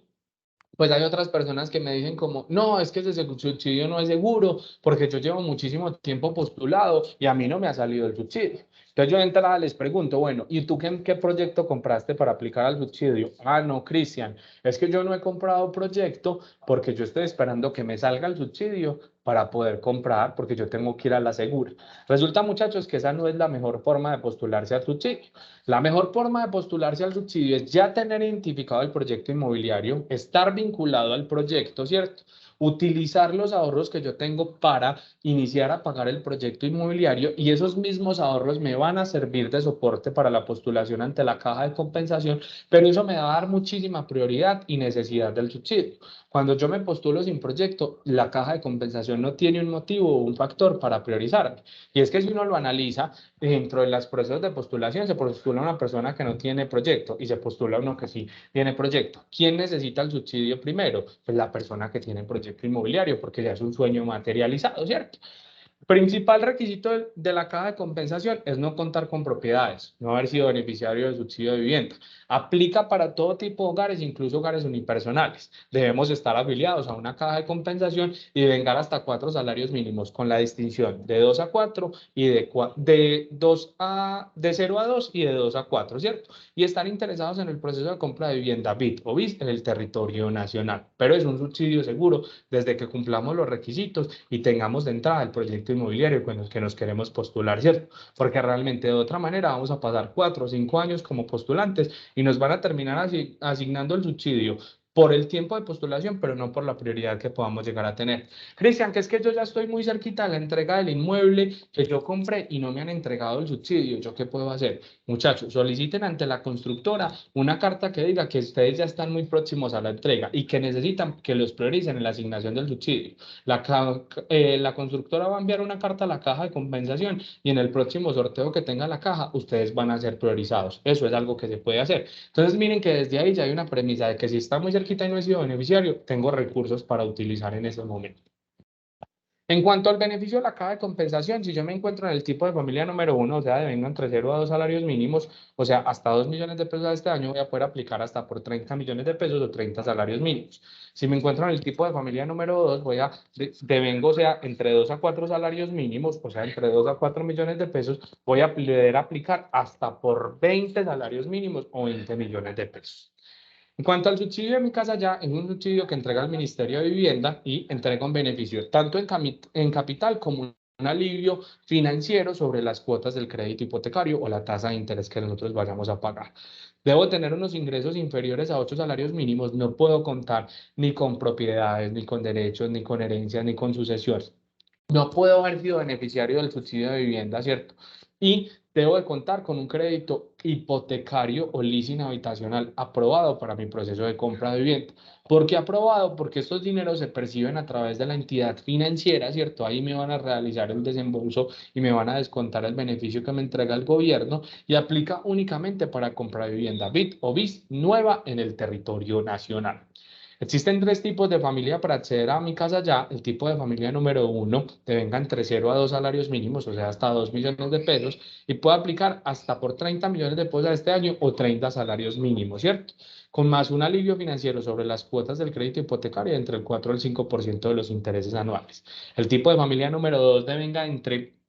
S1: pues hay otras personas que me dicen como, no, es que ese subsidio no es seguro porque yo llevo muchísimo tiempo postulado y a mí no me ha salido el subsidio. Entonces yo de entrada les pregunto, bueno, ¿y tú qué proyecto compraste para aplicar al subsidio? Ah, no, Cristian, es que yo no he comprado proyecto porque yo estoy esperando que me salga el subsidio para poder comprar porque yo tengo que ir a la segura. Resulta, muchachos, que esa no es la mejor forma de postularse al subsidio. La mejor forma de postularse al subsidio es ya tener identificado el proyecto inmobiliario, estar vinculado al proyecto, ¿cierto? utilizar los ahorros que yo tengo para iniciar a pagar el proyecto inmobiliario y esos mismos ahorros me van a servir de soporte para la postulación ante la caja de compensación, pero eso me va a dar muchísima prioridad y necesidad del subsidio. Cuando yo me postulo sin proyecto, la caja de compensación no tiene un motivo o un factor para priorizarme. Y es que si uno lo analiza, dentro de los procesos de postulación se postula una persona que no tiene proyecto y se postula uno que sí tiene proyecto. ¿Quién necesita el subsidio primero? Pues la persona que tiene proyecto inmobiliario, porque ya es un sueño materializado, ¿cierto? Principal requisito de la caja de compensación es no contar con propiedades, no haber sido beneficiario del subsidio de vivienda. Aplica para todo tipo de hogares, incluso hogares unipersonales. Debemos estar afiliados a una caja de compensación y vengar hasta 4 salarios mínimos, con la distinción de 2 a 4 y de 0 a 2 y de 2 a 4, ¿cierto? Y estar interesados en el proceso de compra de vivienda BIT o BIS en el territorio nacional. Pero es un subsidio seguro desde que cumplamos los requisitos y tengamos de entrada el proyecto inmobiliario con el que nos queremos postular, ¿cierto? Porque realmente de otra manera vamos a pasar 4 o 5 años como postulantes y nos van a terminar asignando el subsidio por el tiempo de postulación, pero no por la prioridad que podamos llegar a tener. Cristian, que es que yo ya estoy muy cerquita de la entrega del inmueble que yo compré y no me han entregado el subsidio. ¿Yo qué puedo hacer? Muchachos, soliciten ante la constructora una carta que diga que ustedes ya están muy próximos a la entrega y que necesitan que los prioricen en la asignación del subsidio. La constructora va a enviar una carta a la caja de compensación y en el próximo sorteo que tenga la caja, ustedes van a ser priorizados. Eso es algo que se puede hacer. Entonces, miren que desde ahí ya hay una premisa de que si está muy cerquita y no he sido beneficiario, tengo recursos para utilizar en ese momento. En cuanto al beneficio de la caja de compensación, si yo me encuentro en el tipo de familia número 1, o sea, devengo entre 0 a 2 salarios mínimos, o sea, hasta 2 millones de pesos a este año, voy a poder aplicar hasta por 30 millones de pesos o 30 salarios mínimos. Si me encuentro en el tipo de familia número 2, devengo, o sea, entre 2 a 4 salarios mínimos, o sea, entre 2 a 4 millones de pesos, voy a poder aplicar hasta por 20 salarios mínimos o 20 millones de pesos. En cuanto al subsidio de mi casa ya, es un subsidio que entrega el Ministerio de Vivienda y entrega un beneficio tanto en capital como un alivio financiero sobre las cuotas del crédito hipotecario o la tasa de interés que nosotros vayamos a pagar. Debo tener unos ingresos inferiores a 8 salarios mínimos, no puedo contar ni con propiedades, ni con derechos, ni con herencias, ni con sucesiones. No puedo haber sido beneficiario del subsidio de vivienda, ¿cierto? Y debo de contar con un crédito hipotecario o leasing habitacional aprobado para mi proceso de compra de vivienda. ¿Por qué aprobado? Porque estos dineros se perciben a través de la entidad financiera, ¿cierto? Ahí me van a realizar el desembolso y me van a descontar el beneficio que me entrega el gobierno y aplica únicamente para compra de vivienda BIT o BIS nueva en el territorio nacional. Existen 3 tipos de familia para acceder a mi casa ya. El tipo de familia número 1 te venga entre 0 a 2 salarios mínimos, o sea, hasta 2 millones de pesos, y puede aplicar hasta por 30 millones de pesos a este año o 30 salarios mínimos, ¿cierto? Con más un alivio financiero sobre las cuotas del crédito hipotecario entre el 4 al 5% de los intereses anuales. El tipo de familia número 2 te venga entre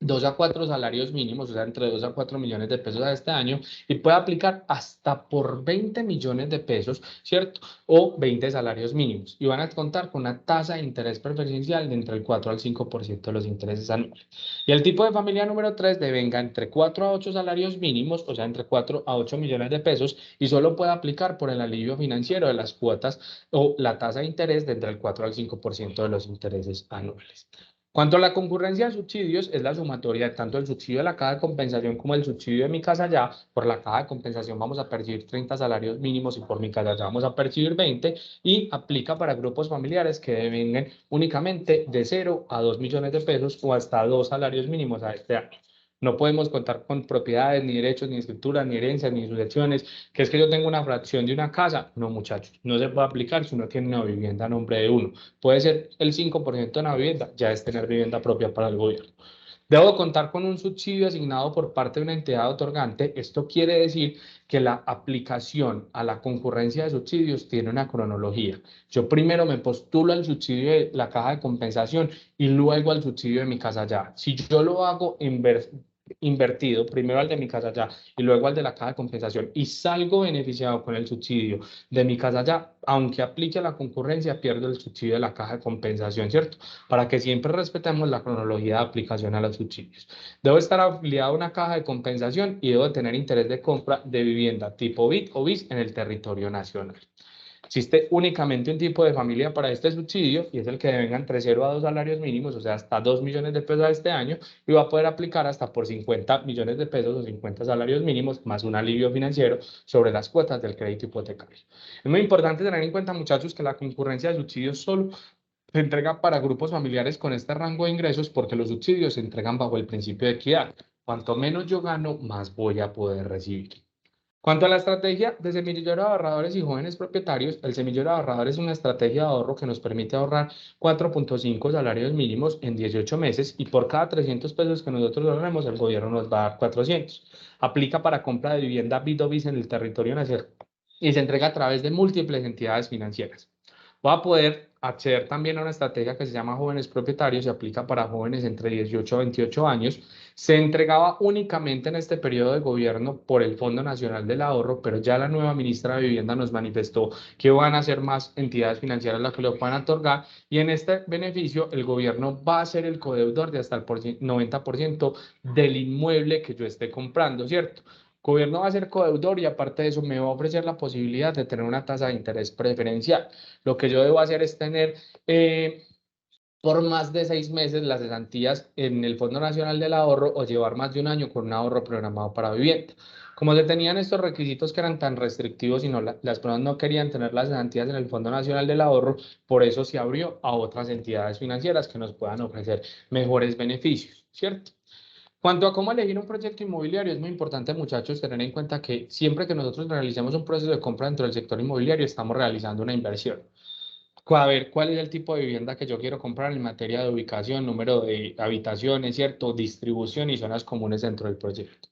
S1: 2 a 4 salarios mínimos, o sea, entre 2 a 4 millones de pesos a este año, y puede aplicar hasta por 20 millones de pesos, ¿cierto? O 20 salarios mínimos. Y van a contar con una tasa de interés preferencial de entre el 4 al 5% de los intereses anuales. Y el tipo de familia número 3 devenga entre 4 a 8 salarios mínimos, o sea, entre 4 a 8 millones de pesos, y solo puede aplicar por el alivio financiero de las cuotas o la tasa de interés de entre el 4 al 5% de los intereses anuales. Cuanto a la concurrencia de subsidios, es la sumatoria de tanto el subsidio de la caja de compensación como el subsidio de mi casa ya. Por la caja de compensación vamos a percibir 30 salarios mínimos y por mi casa ya vamos a percibir 20 y aplica para grupos familiares que devengan únicamente de 0 a 2 millones de pesos o hasta 2 salarios mínimos a este año. No podemos contar con propiedades, ni derechos, ni escrituras, ni herencias, ni sucesiones. Que es que yo tengo una fracción de una casa. No, muchachos, no se puede aplicar si uno tiene una vivienda a nombre de uno. Puede ser el 5% de una vivienda, ya es tener vivienda propia para el gobierno. Debo contar con un subsidio asignado por parte de una entidad otorgante. Esto quiere decir que la aplicación a la concurrencia de subsidios tiene una cronología. Yo primero me postulo al subsidio de la caja de compensación y luego al subsidio de mi casa ya. Si yo lo hago invertido, primero al de mi casa ya y luego al de la caja de compensación y salgo beneficiado con el subsidio de mi casa ya, aunque aplique la concurrencia, pierdo el subsidio de la caja de compensación, ¿cierto? Para que siempre respetemos la cronología de aplicación a los subsidios. Debo estar afiliado a una caja de compensación y debo tener interés de compra de vivienda tipo BIT o BIS en el territorio nacional. Existe únicamente un tipo de familia para este subsidio y es el que devenga entre 0 a 2 salarios mínimos, o sea, hasta 2 millones de pesos a este año, y va a poder aplicar hasta por 50 millones de pesos o 50 salarios mínimos, más un alivio financiero sobre las cuotas del crédito hipotecario. Es muy importante tener en cuenta, muchachos, que la concurrencia de subsidios solo se entrega para grupos familiares con este rango de ingresos porque los subsidios se entregan bajo el principio de equidad. Cuanto menos yo gano, más voy a poder recibir. Cuanto a la estrategia de semillero de ahorradores y jóvenes propietarios, el semillero de ahorradores es una estrategia de ahorro que nos permite ahorrar 4.5 salarios mínimos en 18 meses y por cada 300 pesos que nosotros ahorremos, el gobierno nos va a dar 400. Aplica para compra de vivienda BIDOBIS en el territorio nacional y se entrega a través de múltiples entidades financieras. Va a poder acceder también a una estrategia que se llama Jóvenes Propietarios, se aplica para jóvenes entre 18 a 28 años. Se entregaba únicamente en este periodo de gobierno por el Fondo Nacional del Ahorro, pero ya la nueva ministra de Vivienda nos manifestó que van a ser más entidades financieras las que lo van a otorgar y en este beneficio el gobierno va a ser el codeudor de hasta el 90% del inmueble que yo esté comprando, ¿cierto? El gobierno va a ser codeudor y aparte de eso me va a ofrecer la posibilidad de tener una tasa de interés preferencial. Lo que yo debo hacer es tener por más de 6 meses las cesantías en el Fondo Nacional del Ahorro o llevar más de un año con un ahorro programado para vivienda. Como se tenían estos requisitos que eran tan restrictivos y las personas no querían tener las cesantías en el Fondo Nacional del Ahorro, por eso se abrió a otras entidades financieras que nos puedan ofrecer mejores beneficios, ¿cierto? Cuanto a cómo elegir un proyecto inmobiliario, es muy importante, muchachos, tener en cuenta que siempre que nosotros realicemos un proceso de compra dentro del sector inmobiliario, estamos realizando una inversión. A ver cuál es el tipo de vivienda que yo quiero comprar en materia de ubicación, número de habitaciones, ¿cierto? Distribución y zonas comunes dentro del proyecto.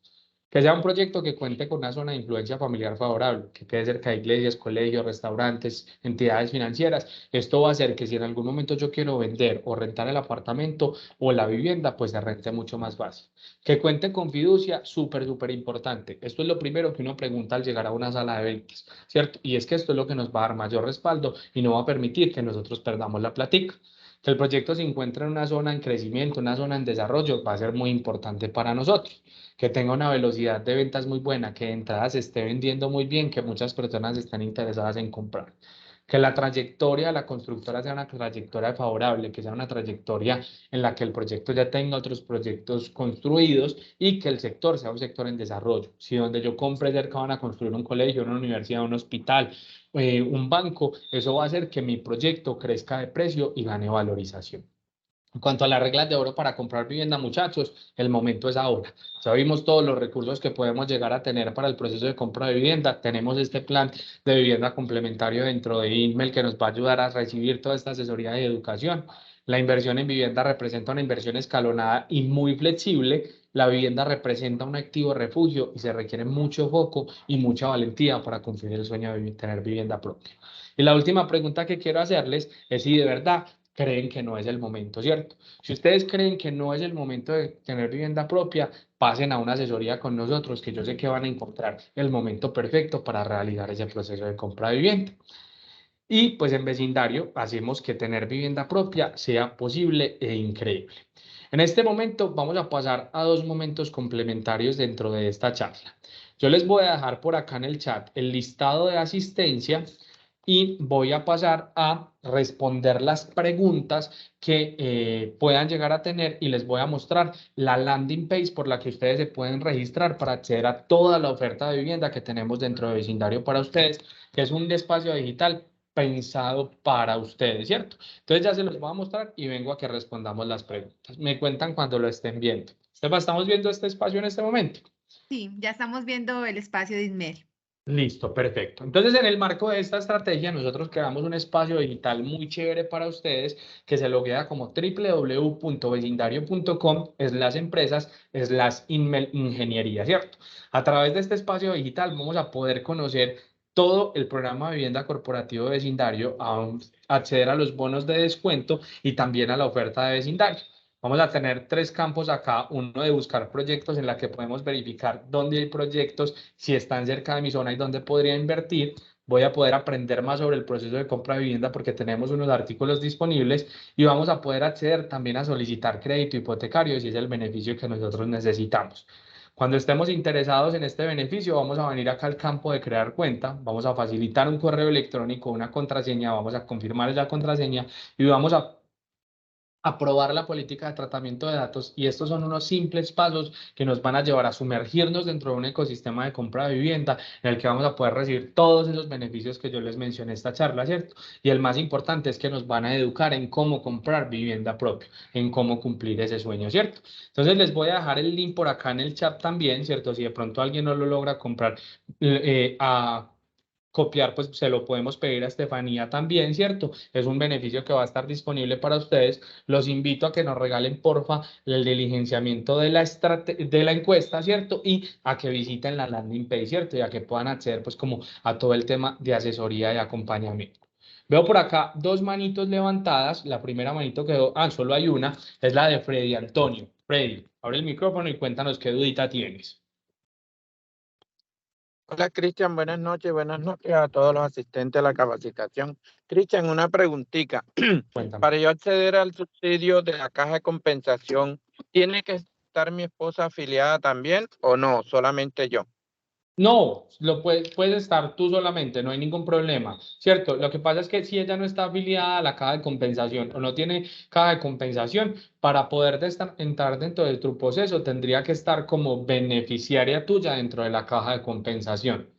S1: Que sea un proyecto que cuente con una zona de influencia familiar favorable, que quede cerca de iglesias, colegios, restaurantes, entidades financieras. Esto va a hacer que si en algún momento yo quiero vender o rentar el apartamento o la vivienda, pues se rente mucho más fácil. Que cuente con fiducia, súper importante. Esto es lo primero que uno pregunta al llegar a una sala de ventas, ¿cierto? Y es que esto es lo que nos va a dar mayor respaldo y no va a permitir que nosotros perdamos la platica. Que el proyecto se encuentre en una zona en crecimiento, una zona en desarrollo, va a ser muy importante para nosotros. Que tenga una velocidad de ventas muy buena, que de entrada se esté vendiendo muy bien, que muchas personas estén interesadas en comprar. Que la trayectoria de la constructora sea una trayectoria favorable, que sea una trayectoria en la que el proyecto ya tenga otros proyectos construidos y que el sector sea un sector en desarrollo. Si donde yo compre cerca van a construir un colegio, una universidad, un hospital, un banco, eso va a hacer que mi proyecto crezca de precio y gane valorización. En cuanto a las reglas de oro para comprar vivienda, muchachos, el momento es ahora. Ya vimos todos los recursos que podemos llegar a tener para el proceso de compra de vivienda. Tenemos este plan de vivienda complementario dentro de INMEL que nos va a ayudar a recibir toda esta asesoría y educación. La inversión en vivienda representa una inversión escalonada y muy flexible. La vivienda representa un activo refugio y se requiere mucho foco y mucha valentía para cumplir el sueño de tener vivienda propia. Y la última pregunta que quiero hacerles es si de verdad creen que no es el momento, ¿cierto? Si ustedes creen que no es el momento de tener vivienda propia, pasen a una asesoría con nosotros, que yo sé que van a encontrar el momento perfecto para realizar ese proceso de compra de vivienda. Y pues en vecindario hacemos que tener vivienda propia sea posible e increíble. En este momento vamos a pasar a dos momentos complementarios dentro de esta charla. Yo les voy a dejar por acá en el chat el listado de asistencia y voy a pasar a responder las preguntas que puedan llegar a tener y les voy a mostrar la landing page por la que ustedes se pueden registrar para acceder a toda la oferta de vivienda que tenemos dentro de vecindario para ustedes, que es un espacio digital pensado para ustedes, ¿cierto? Entonces ya se los voy a mostrar y vengo a que respondamos las preguntas. Me cuentan cuando lo estén viendo. Esteban, ¿estamos viendo este espacio en este momento?
S2: Sí, ya estamos viendo el espacio de INMEL.
S1: Listo, perfecto. Entonces, en el marco de esta estrategia, nosotros creamos un espacio digital muy chévere para ustedes que se loguea como www.vecindario.com/empresas/ingeniería, ¿cierto? A través de este espacio digital vamos a poder conocer todo el programa de vivienda corporativo de vecindario, acceder a los bonos de descuento y también a la oferta de vecindario. Vamos a tener 3 campos acá, uno de buscar proyectos en la que podemos verificar dónde hay proyectos, si están cerca de mi zona y dónde podría invertir. Voy a poder aprender más sobre el proceso de compra de vivienda porque tenemos unos artículos disponibles y vamos a poder acceder también a solicitar crédito hipotecario si es el beneficio que nosotros necesitamos. Cuando estemos interesados en este beneficio, vamos a venir acá al campo de crear cuenta, vamos a facilitar un correo electrónico, una contraseña, vamos a confirmar esa contraseña y vamos a aprobar la política de tratamiento de datos, y estos son unos simples pasos que nos van a llevar a sumergirnos dentro de un ecosistema de compra de vivienda en el que vamos a poder recibir todos esos beneficios que yo les mencioné en esta charla, ¿cierto? Y el más importante es que nos van a educar en cómo comprar vivienda propia, en cómo cumplir ese sueño, ¿cierto? Entonces les voy a dejar el link por acá en el chat también, ¿cierto? Si de pronto alguien no lo logra comprar copiar, pues se lo podemos pedir a Estefanía también, ¿cierto? Es un beneficio que va a estar disponible para ustedes. Los invito a que nos regalen, porfa, el diligenciamiento de la encuesta, ¿cierto? Y a que visiten la landing page, ¿cierto? Y a que puedan acceder, pues, como a todo el tema de asesoría y acompañamiento. Veo por acá dos manitos levantadas. La primera manito quedó, solo hay una, es la de Freddy Antonio. Freddy, abre el micrófono y cuéntanos qué dudita tienes.
S4: Hola Cristian, buenas noches a todos los asistentes a la capacitación. Cristian, una preguntita.
S1: Cuéntame.
S4: Para yo acceder al subsidio de la caja de compensación, ¿tiene que estar mi esposa afiliada también o no? Solamente yo.
S1: No, puedes estar tú solamente, no hay ningún problema, ¿cierto? Lo que pasa es que si ella no está afiliada a la caja de compensación o no tiene caja de compensación, para poder entrar dentro de tu proceso tendría que estar como beneficiaria tuya dentro de la caja de compensación.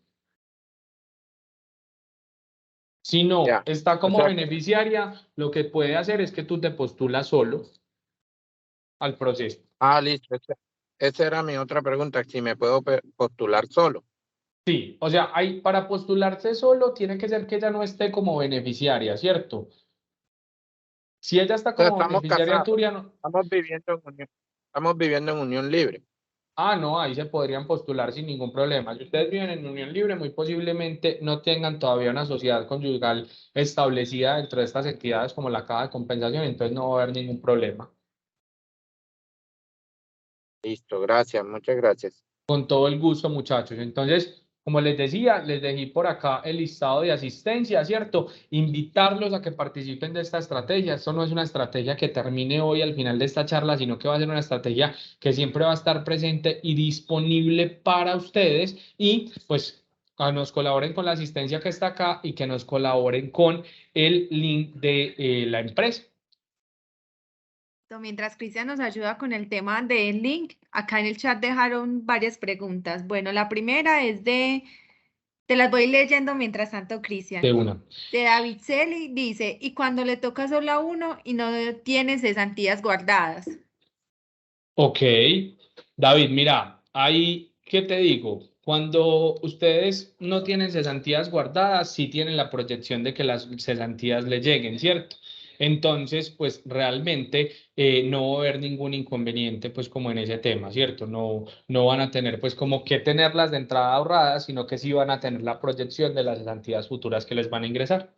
S1: Si no
S4: Ya.
S1: está
S4: O
S1: como
S4: sea,
S1: beneficiaria, lo que puede hacer es que tú te postulas solo al proceso.
S4: listo. Esa era mi otra pregunta, si me puedo postular solo.
S1: Sí, o sea, para postularse solo tiene que ser que ella no esté como beneficiaria, ¿cierto? Si ella está
S4: O sea,
S1: como
S4: estamos
S1: beneficiaria
S4: casados,
S1: tuya, no.
S4: estamos viviendo en unión libre.
S1: No, ahí se podrían postular sin ningún problema. Si ustedes viven en unión libre, muy posiblemente no tengan todavía una sociedad conyugal establecida dentro de estas entidades como la caja de compensación, entonces no va a haber ningún problema.
S4: Listo, gracias, muchas gracias.
S1: Con todo el gusto, muchachos. Entonces, como les decía, les dejé por acá el listado de asistencia, ¿cierto? Invitarlos a que participen de esta estrategia. Esto no es una estrategia que termine hoy al final de esta charla, sino que va a ser una estrategia que siempre va a estar presente y disponible para ustedes, y pues nos colaboren con la asistencia que está acá y que nos colaboren con el link de la empresa.
S2: Mientras Cristian nos ayuda con el tema del link, acá en el chat dejaron varias preguntas. Bueno, la primera es te las voy leyendo mientras tanto, Cristian.
S1: De una.
S2: De David Celi, dice, ¿y cuando le toca solo a uno y no tiene cesantías guardadas?
S1: Ok, David, mira, ahí, ¿qué te digo? Cuando ustedes no tienen cesantías guardadas, sí tienen la proyección de que las cesantías le lleguen, ¿cierto? Entonces, pues realmente no va a haber ningún inconveniente, pues como en ese tema, ¿cierto? No van a tener, pues como que tenerlas de entrada ahorradas, sino que sí van a tener la proyección de las cesantías futuras que les van a ingresar.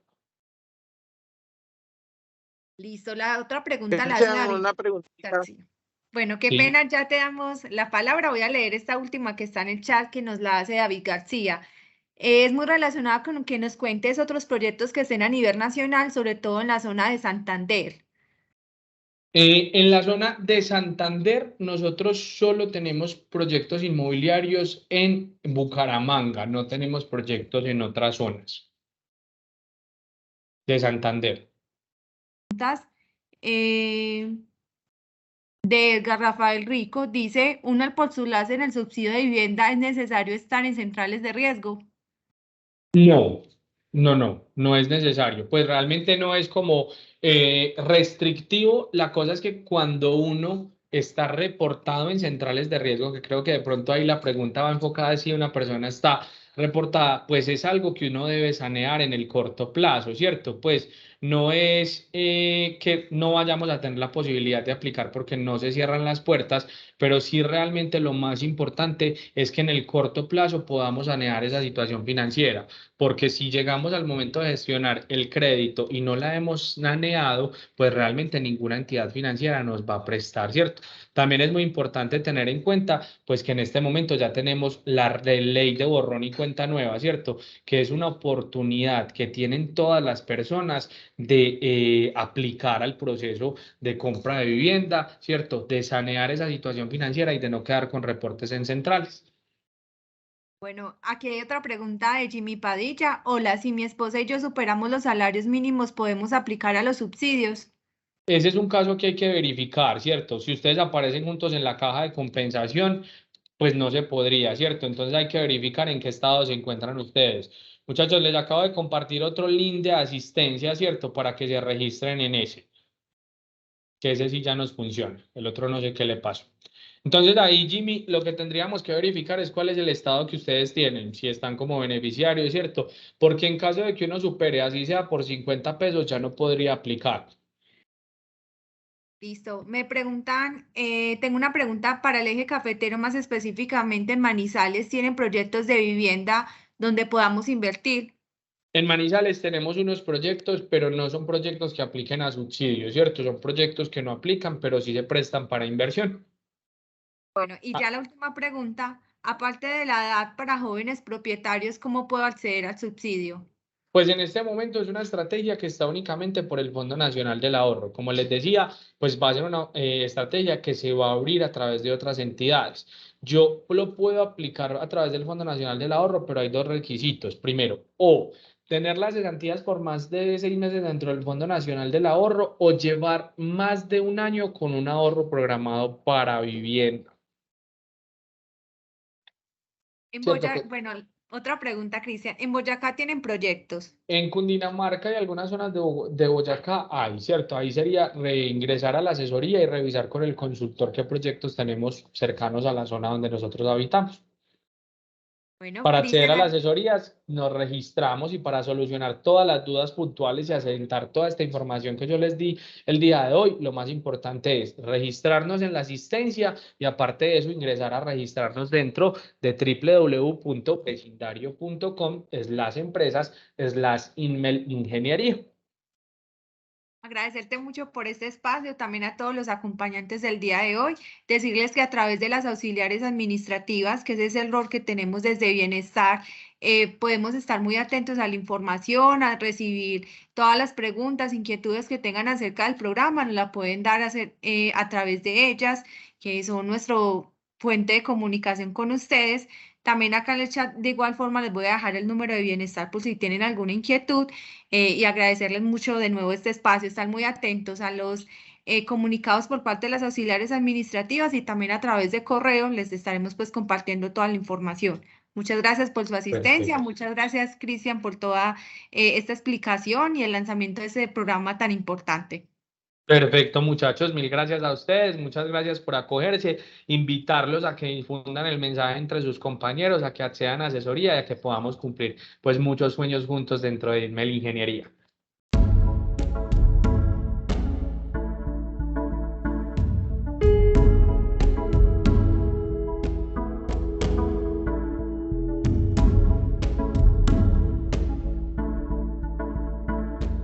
S2: Listo, la otra pregunta la
S4: Cristian,
S2: hace
S4: una
S2: David
S4: preguntita.
S2: García. Bueno, qué
S1: Sí.
S2: pena, ya te damos la palabra. Voy a leer esta última que está en el chat que nos la hace David García. Es muy relacionada con que nos cuentes otros proyectos que estén a nivel nacional, sobre todo en la zona de Santander.
S1: En la zona de Santander, nosotros solo tenemos proyectos inmobiliarios en Bucaramanga, no tenemos proyectos en otras zonas de Santander.
S2: Eh, de Edgar Rafael Rico dice, al postularse en el subsidio de vivienda es necesario estar en centrales de riesgo.
S1: No es necesario. Pues realmente no es como restrictivo. La cosa es que cuando uno está reportado en centrales de riesgo, que creo que de pronto ahí la pregunta va enfocada de si una persona está reportada, pues es algo que uno debe sanear en el corto plazo, ¿cierto? Pues no es que no vayamos a tener la posibilidad de aplicar porque no se cierran las puertas, pero sí realmente lo más importante es que en el corto plazo podamos sanear esa situación financiera, porque si llegamos al momento de gestionar el crédito y no la hemos saneado, pues realmente ninguna entidad financiera nos va a prestar, ¿cierto? También es muy importante tener en cuenta, pues que en este momento ya tenemos la ley de borrón y cuenta nueva, ¿cierto? Que es una oportunidad que tienen todas las personas de aplicar al proceso de compra de vivienda, ¿cierto? De sanear esa situación financiera y de no quedar con reportes en centrales.
S2: Bueno, aquí hay otra pregunta de Jimmy Padilla. Hola, si mi esposa y yo superamos los salarios mínimos, ¿podemos aplicar a los subsidios?
S1: Ese es un caso que hay que verificar, ¿cierto? Si ustedes aparecen juntos en la caja de compensación, pues no se podría, ¿cierto? Entonces hay que verificar en qué estado se encuentran ustedes. Muchachos, les acabo de compartir otro link de asistencia, ¿cierto? Para que se registren en ese, que ese sí ya nos funciona. El otro no sé qué le pasó. Entonces ahí, Jimmy, lo que tendríamos que verificar es cuál es el estado que ustedes tienen, si están como beneficiarios, ¿cierto? Porque en caso de que uno supere, así sea por 50 pesos, ya no podría aplicar.
S2: Listo. Me preguntan, tengo una pregunta para el eje cafetero, más específicamente en Manizales. ¿Tienen proyectos de vivienda donde podamos invertir?
S1: En Manizales tenemos unos proyectos, pero no son proyectos que apliquen a subsidios, ¿cierto? Son proyectos que no aplican, pero sí se prestan para inversión.
S2: Bueno, y ya la última pregunta, aparte de la edad para jóvenes propietarios, ¿cómo puedo acceder al subsidio?
S1: Pues en este momento es una estrategia que está únicamente por el Fondo Nacional del Ahorro. Como les decía, pues va a ser una estrategia que se va a abrir a través de otras entidades. Yo lo puedo aplicar a través del Fondo Nacional del Ahorro, pero hay dos requisitos. Primero, o tener las cesantías por más de 6 meses dentro del Fondo Nacional del Ahorro o llevar más de un año con un ahorro programado para vivienda. ¿Cierto?
S2: Bueno, otra pregunta, Cristian. ¿En Boyacá tienen proyectos?
S1: En Cundinamarca y algunas zonas de Boyacá hay, ¿cierto? Ahí sería reingresar a la asesoría y revisar con el consultor qué proyectos tenemos cercanos a la zona donde nosotros habitamos.
S2: Bueno,
S1: Para acceder
S2: Cristian,
S1: a las asesorías nos registramos y para solucionar todas las dudas puntuales y asentar toda esta información que yo les di el día de hoy, lo más importante es registrarnos en la asistencia y aparte de eso ingresar a registrarnos dentro de www.vecindario.com/empresas/ingeniería.
S2: agradecerte mucho por este espacio, también a todos los acompañantes del día de hoy, decirles que a través de las auxiliares administrativas, que ese es el rol que tenemos desde Bienestar, podemos estar muy atentos a la información, a recibir todas las preguntas, inquietudes que tengan acerca del programa, nos la pueden dar a través de ellas, que son nuestro fuente de comunicación con ustedes. También acá en el chat, de igual forma, les voy a dejar el número de Bienestar por si tienen alguna inquietud. Y agradecerles mucho de nuevo este espacio. Están muy atentos a los comunicados por parte de las auxiliares administrativas y también a través de correo les estaremos pues compartiendo toda la información. Muchas gracias por su asistencia,
S1: Perfecto.
S2: muchas gracias Cristian por toda esta explicación y el lanzamiento de ese programa tan importante.
S1: Perfecto, muchachos, mil gracias a ustedes, muchas gracias por acogerse, invitarlos a que difundan el mensaje entre sus compañeros, a que accedan a asesoría y a que podamos cumplir pues muchos sueños juntos dentro de Ingeniería.